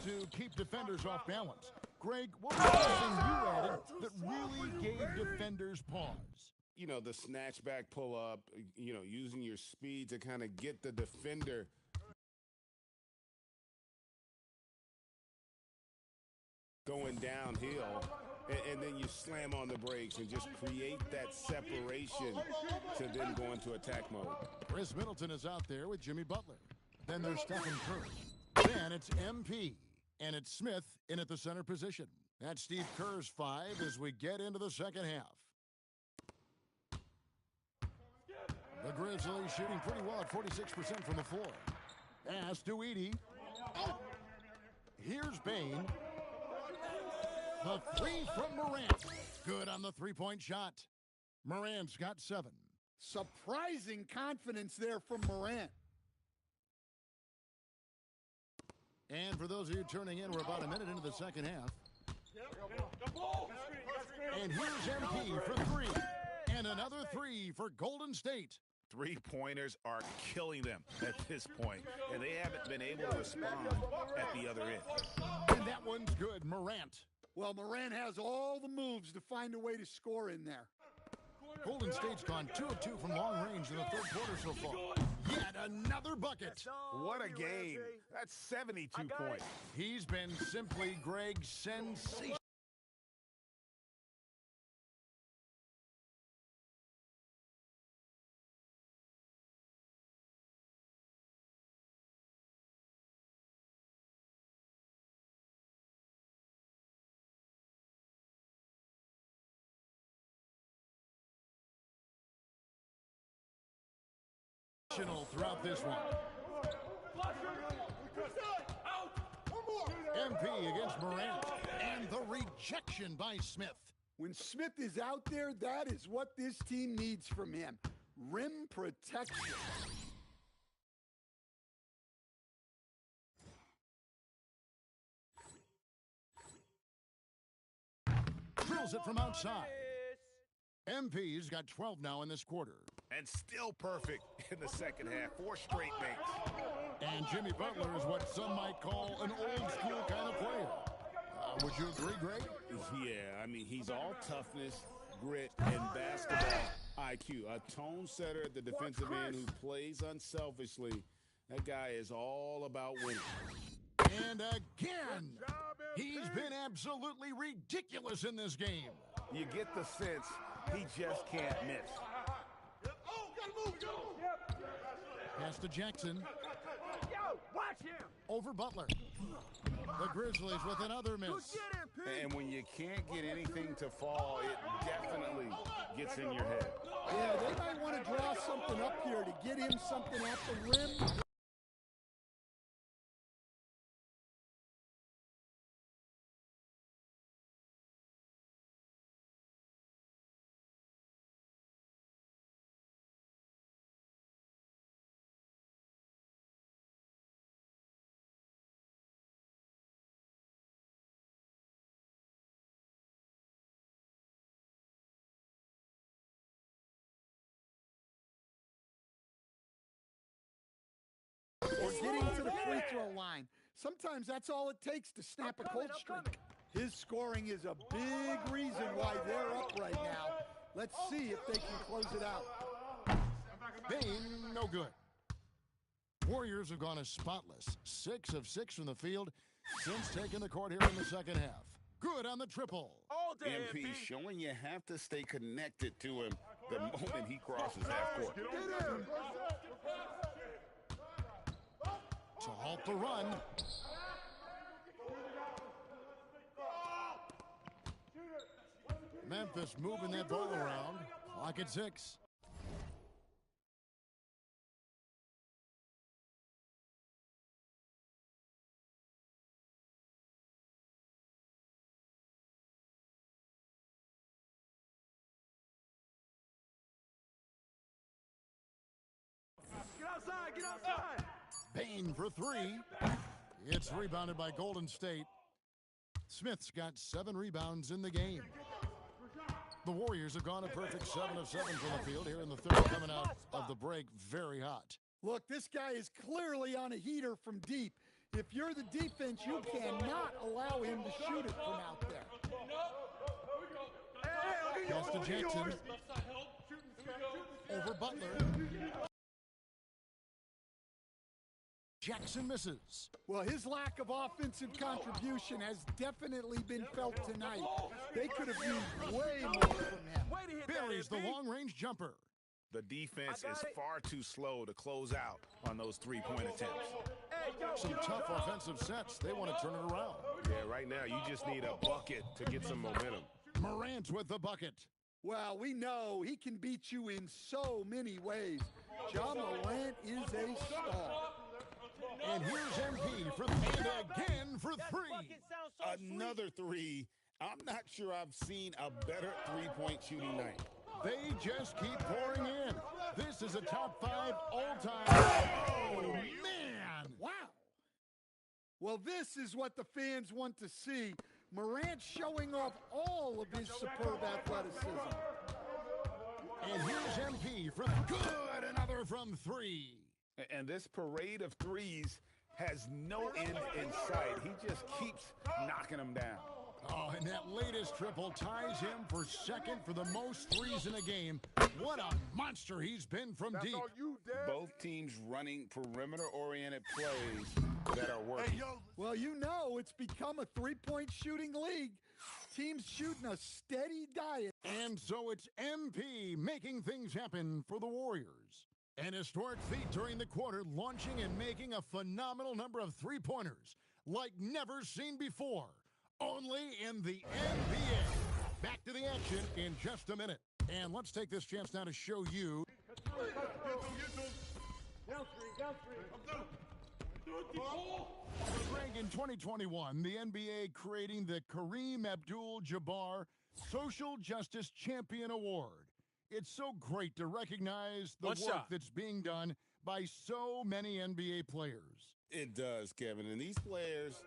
to keep defenders off balance. Greg, what was something you added that really gave defenders pause?
You know, the snatchback pull-up, you know, using your speed to kind of get the defender going downhill, and then you slam on the brakes and just create that separation to then go into attack mode.
Chris Middleton is out there with Jimmy Butler. Then there's Stephen Curry. Then it's MP. And it's Smith in at the center position. That's Steve Kerr's 5 as we get into the second half. The Grizzlies shooting pretty well at 46% from the floor. Pass to Edie. Oh. Here's Bain. The 3 from Morant. Good on the three-point shot. Morant's got 7.
Surprising confidence there from Morant.
And for those of you turning in, we're about a minute into the second half. And here's MP for 3. And another 3 for Golden State.
Three-pointers are killing them at this point, and they haven't been able to respond at the other end.
And that one's good, Morant.
Well, Morant has all the moves to find a way to score in there.
Golden State's gone 2 of 2 from long range in the third quarter so far. Yet another bucket.
What a game. That's 72 points.
He's been simply, Greg, sensational. Throughout this one. MP against Morant. And the rejection by Smith.
When Smith is out there, that is what this team needs from him. Rim protection.
Drills it from outside. MP's got 12 now in this quarter.
And still perfect in the second half. 4 straight makes.
And Jimmy Butler is what some might call an old-school kind of player. Would you agree, Greg?
Yeah, I mean, he's all toughness, grit, and basketball IQ. A tone setter at the defensive end who plays unselfishly. That guy is all about winning.
And again, he's been absolutely ridiculous in this game.
You get the sense he just can't miss.
Pass to Jackson. Over Butler. The Grizzlies with another miss.
And when you can't get anything to fall, it definitely gets in your head.
Yeah, they might want to draw something up here to get him something at the rim. Or getting to the free throw line. Sometimes that's all it takes to snap a cold streak. His scoring is a big reason why they're up right now. Let's see if they can close it out.
Bain, no good. Warriors have gone as spotless. 6 of 6 from the field since taking the court here in the second half. Good on the triple.
MP showing you have to stay connected to him the moment he crosses half court.
To halt the run. Memphis moving that ball around. Clock at 6.
Get outside, get outside.
Bain for 3. It's rebounded by Golden State. Smith's got 7 rebounds in the game. The Warriors have gone a perfect 7 of 7 from the field here in the third, coming out of the break very hot.
Look, this guy is clearly on a heater from deep. If you're the defense, you cannot allow him to shoot it from out there.
Goes to Jackson. Over Butler. Jackson misses.
Well, his lack of offensive contribution has definitely been felt tonight. They could have used way more from him.
Buries the long-range jumper.
The defense is far too slow to close out on those three-point attempts.
Some tough offensive sets. They want to turn it around.
Yeah, right now you just need a bucket to get some momentum.
Morant with the bucket.
Well, we know he can beat you in so many ways. Ja Morant is a star.
And here's MP for and again for three.
Another three. I'm not sure I've seen a better three-point shooting night.
They just keep pouring in. This is a top 5 all-time. Oh, man.
Wow. Well, this is what the fans want to see. Morant showing off all of his superb athleticism.
And here's MP for good. Another from three.
And this parade of threes has no end in sight. He just keeps knocking them down.
Oh, and that latest triple ties him for second for the most threes in a game. What a monster he's been from deep.
Both teams running perimeter-oriented plays that are working.
Well, you know it's become a three-point shooting league. Teams shooting a steady diet.
And so it's MP making things happen for the Warriors. An historic feat during the quarter, launching and making a phenomenal number of three-pointers like never seen before. Only in the NBA. Back to the action in just a minute. And let's take this chance now to show you. Greg, in 2021, the NBA creating the Kareem Abdul-Jabbar Social Justice Champion Award. It's so great to recognize the work that's being done by so many NBA players.
It does, Kevin. And these players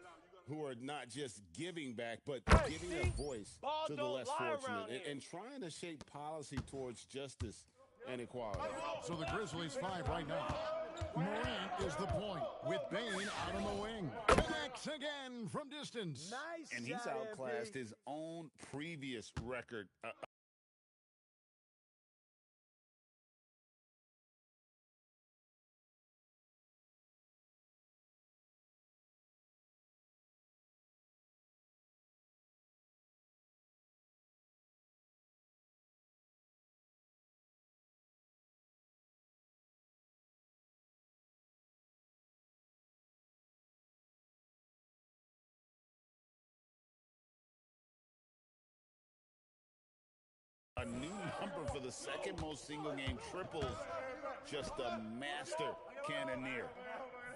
who are not just giving back, but giving a voice to the less fortunate and trying to shape policy towards justice and equality.
So the Grizzlies 5 right now. Morant is the point with Bane out on the wing. Connects again from distance.
Nice. And he's outclassed his own previous record. A new number for the second most single-game triples. Just a master cannoneer.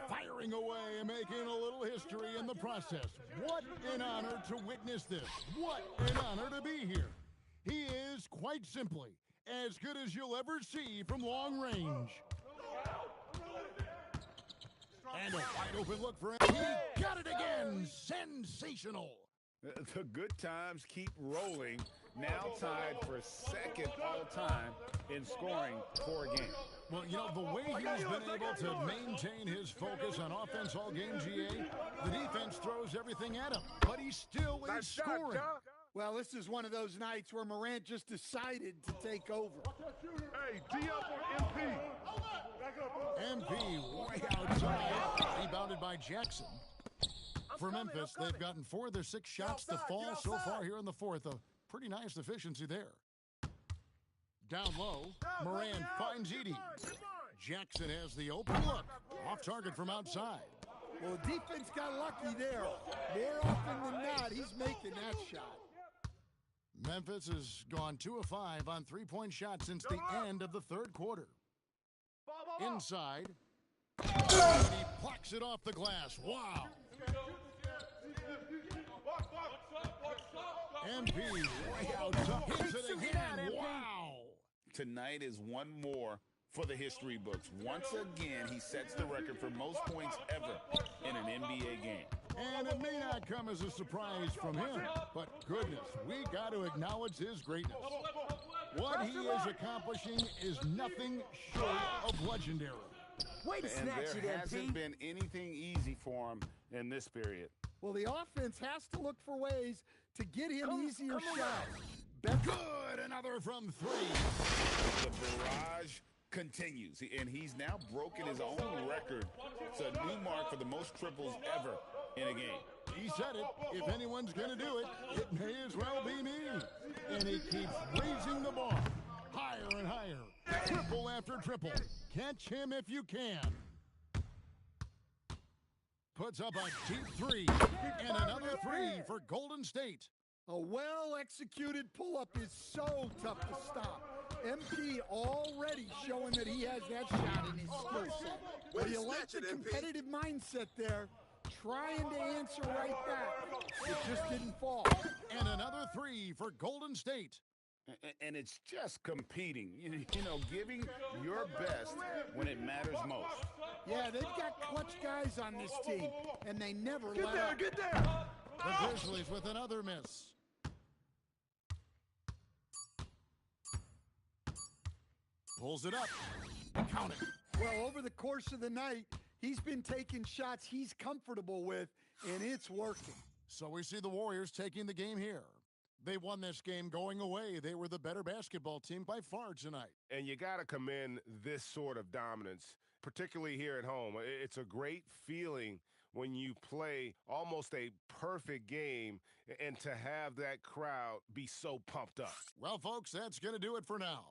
Firing away and making a little history in the process. What an honor to witness this. What an honor to be here. He is, quite simply, as good as you'll ever see from long range. And a wide open look for him. He got it again. Sensational.
The good times keep rolling. Now tied for second all-time in scoring for a game.
Well, you know, the way he's been able to maintain his focus on offense all game, GA, the defense throws everything at him, but he still is scoring.
Well, this is one of those nights where Morant just decided to take over.
Hey, D up on MP.
MP way outside, rebounded by Jackson. For Memphis, they've gotten 4 of their 6 shots to fall so far here in the fourth. A pretty nice efficiency there. Down low, Moran finds Edey. Jackson has the open look. Off target from outside.
Well, the defense got lucky there. More often than not, he's making that shot.
Memphis has gone 2 of 5 on 3-point shots since the end of the third quarter. Inside. And he plucks it off the glass. Wow. MP way outside. Hits it again. Wow.
Tonight is one more for the history books. Once again, he sets the record for most points ever in an NBA game.
And it may not come as a surprise from him, but goodness, we got to acknowledge his greatness. What he is accomplishing is nothing short of legendary.
And there hasn't been anything easy for him in this period.
Well, the offense has to look for ways to get him easier shots.
Good, another from 3.
The barrage continues, and he's now broken his own record. It's a new mark for the most triples ever in a game.
He said it. If anyone's going to do it, it may as well be me. And he keeps raising the bar. Higher and higher. Triple after triple. Catch him if you can. Puts up a deep 3. And another 3 for Golden State.
A well-executed pull-up is so tough to stop. MP already showing that he has that shot in his skill set. But you like the competitive mindset there, trying to answer right back. It just didn't fall.
And another 3 for Golden State.
And it's just competing, you know, giving your best when it matters most.
Yeah, they've got clutch guys on this team, and they never let up.
Get there! The Grizzlies with another miss. Pulls it up. Count it.
Well, over the course of the night, he's been taking shots he's comfortable with, and it's working.
So we see the Warriors taking the game here. They won this game going away. They were the better basketball team by far tonight.
And you got to commend this sort of dominance, particularly here at home. It's a great feeling when you play almost a perfect game and to have that crowd be so pumped up.
Well, folks, that's going to do it for now.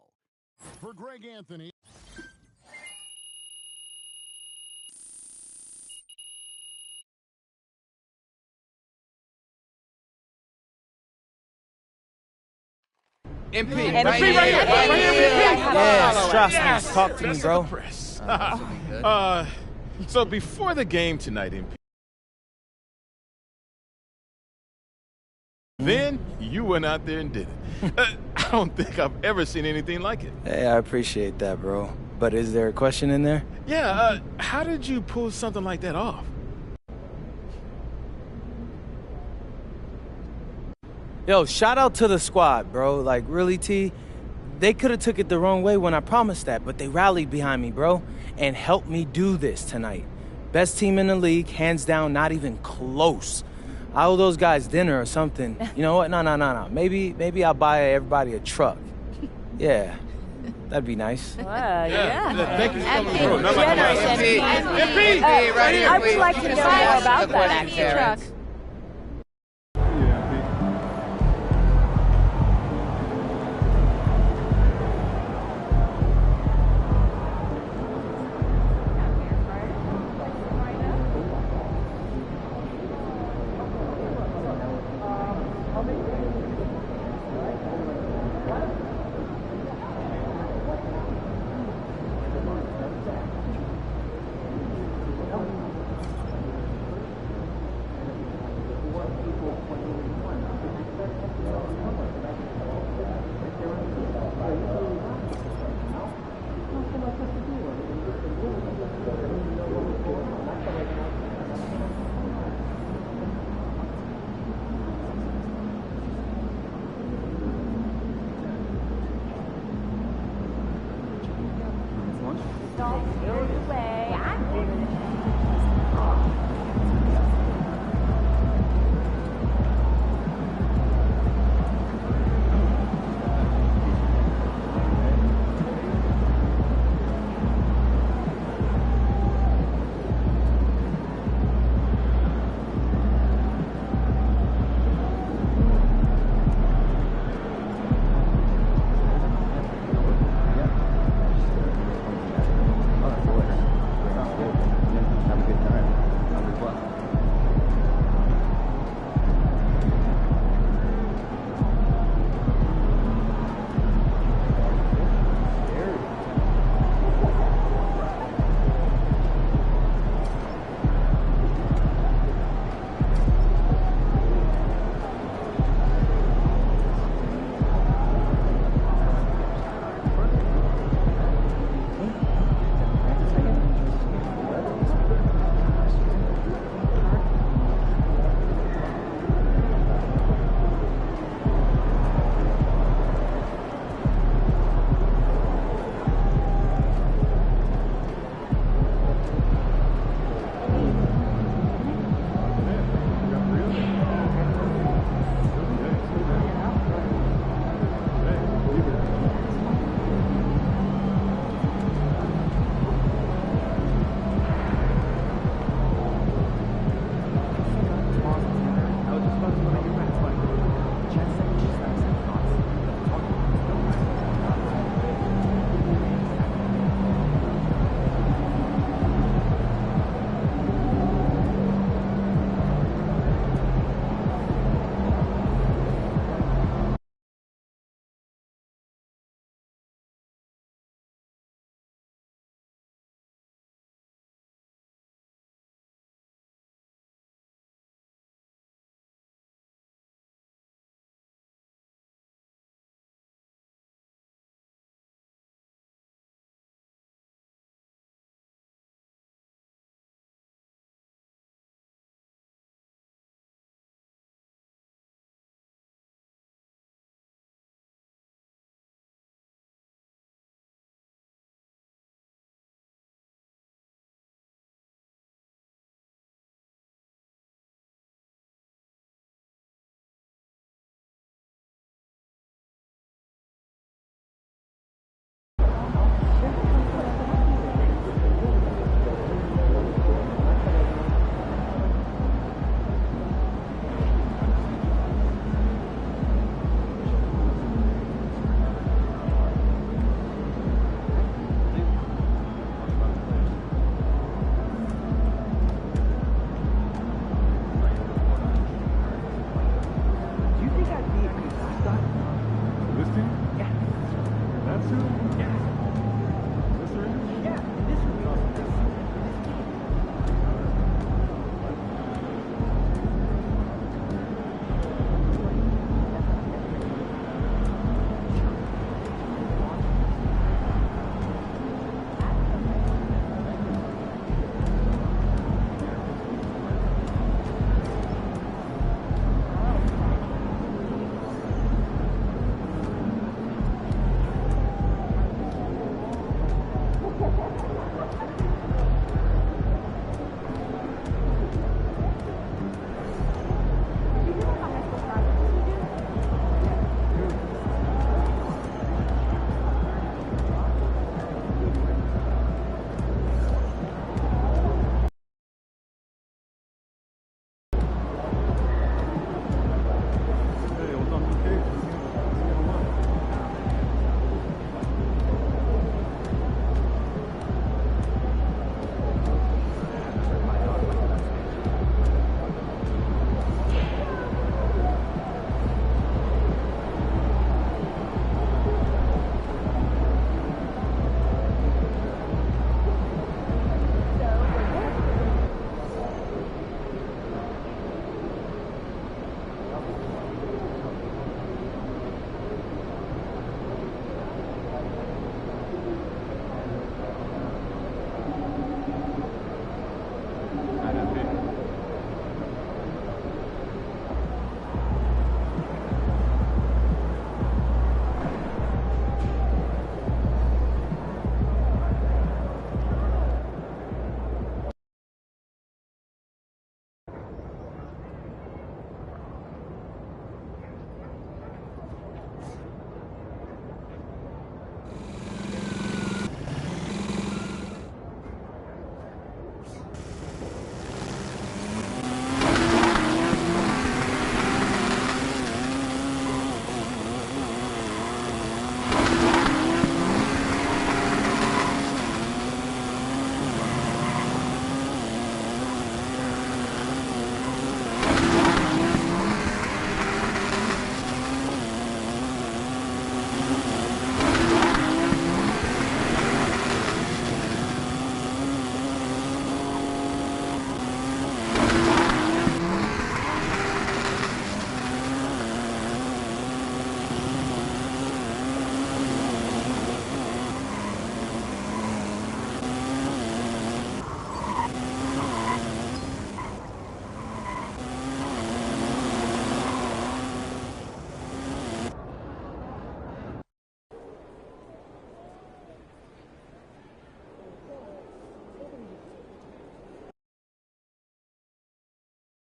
For Greg Anthony.
MP.
Right here. Yes, trust me. Talk to me, bro.
So before the game tonight, MP, then you went out there and did it. I don't think I've ever seen anything like it.
Hey, I appreciate that, bro. But is there a question in there?
Yeah, how did you pull something like that off?
Yo, shout out to the squad, bro. Like, really, T? They could have took it the wrong way when I promised that, but they rallied behind me, bro, and helped me do this tonight. Best team in the league, hands down, not even close. I owe those guys dinner or something. You know what? No. Maybe I'll buy everybody a truck. Yeah, that'd be nice.
Yeah.
Thank you so much,
MP.
bro.
I would like to know more about that, actually.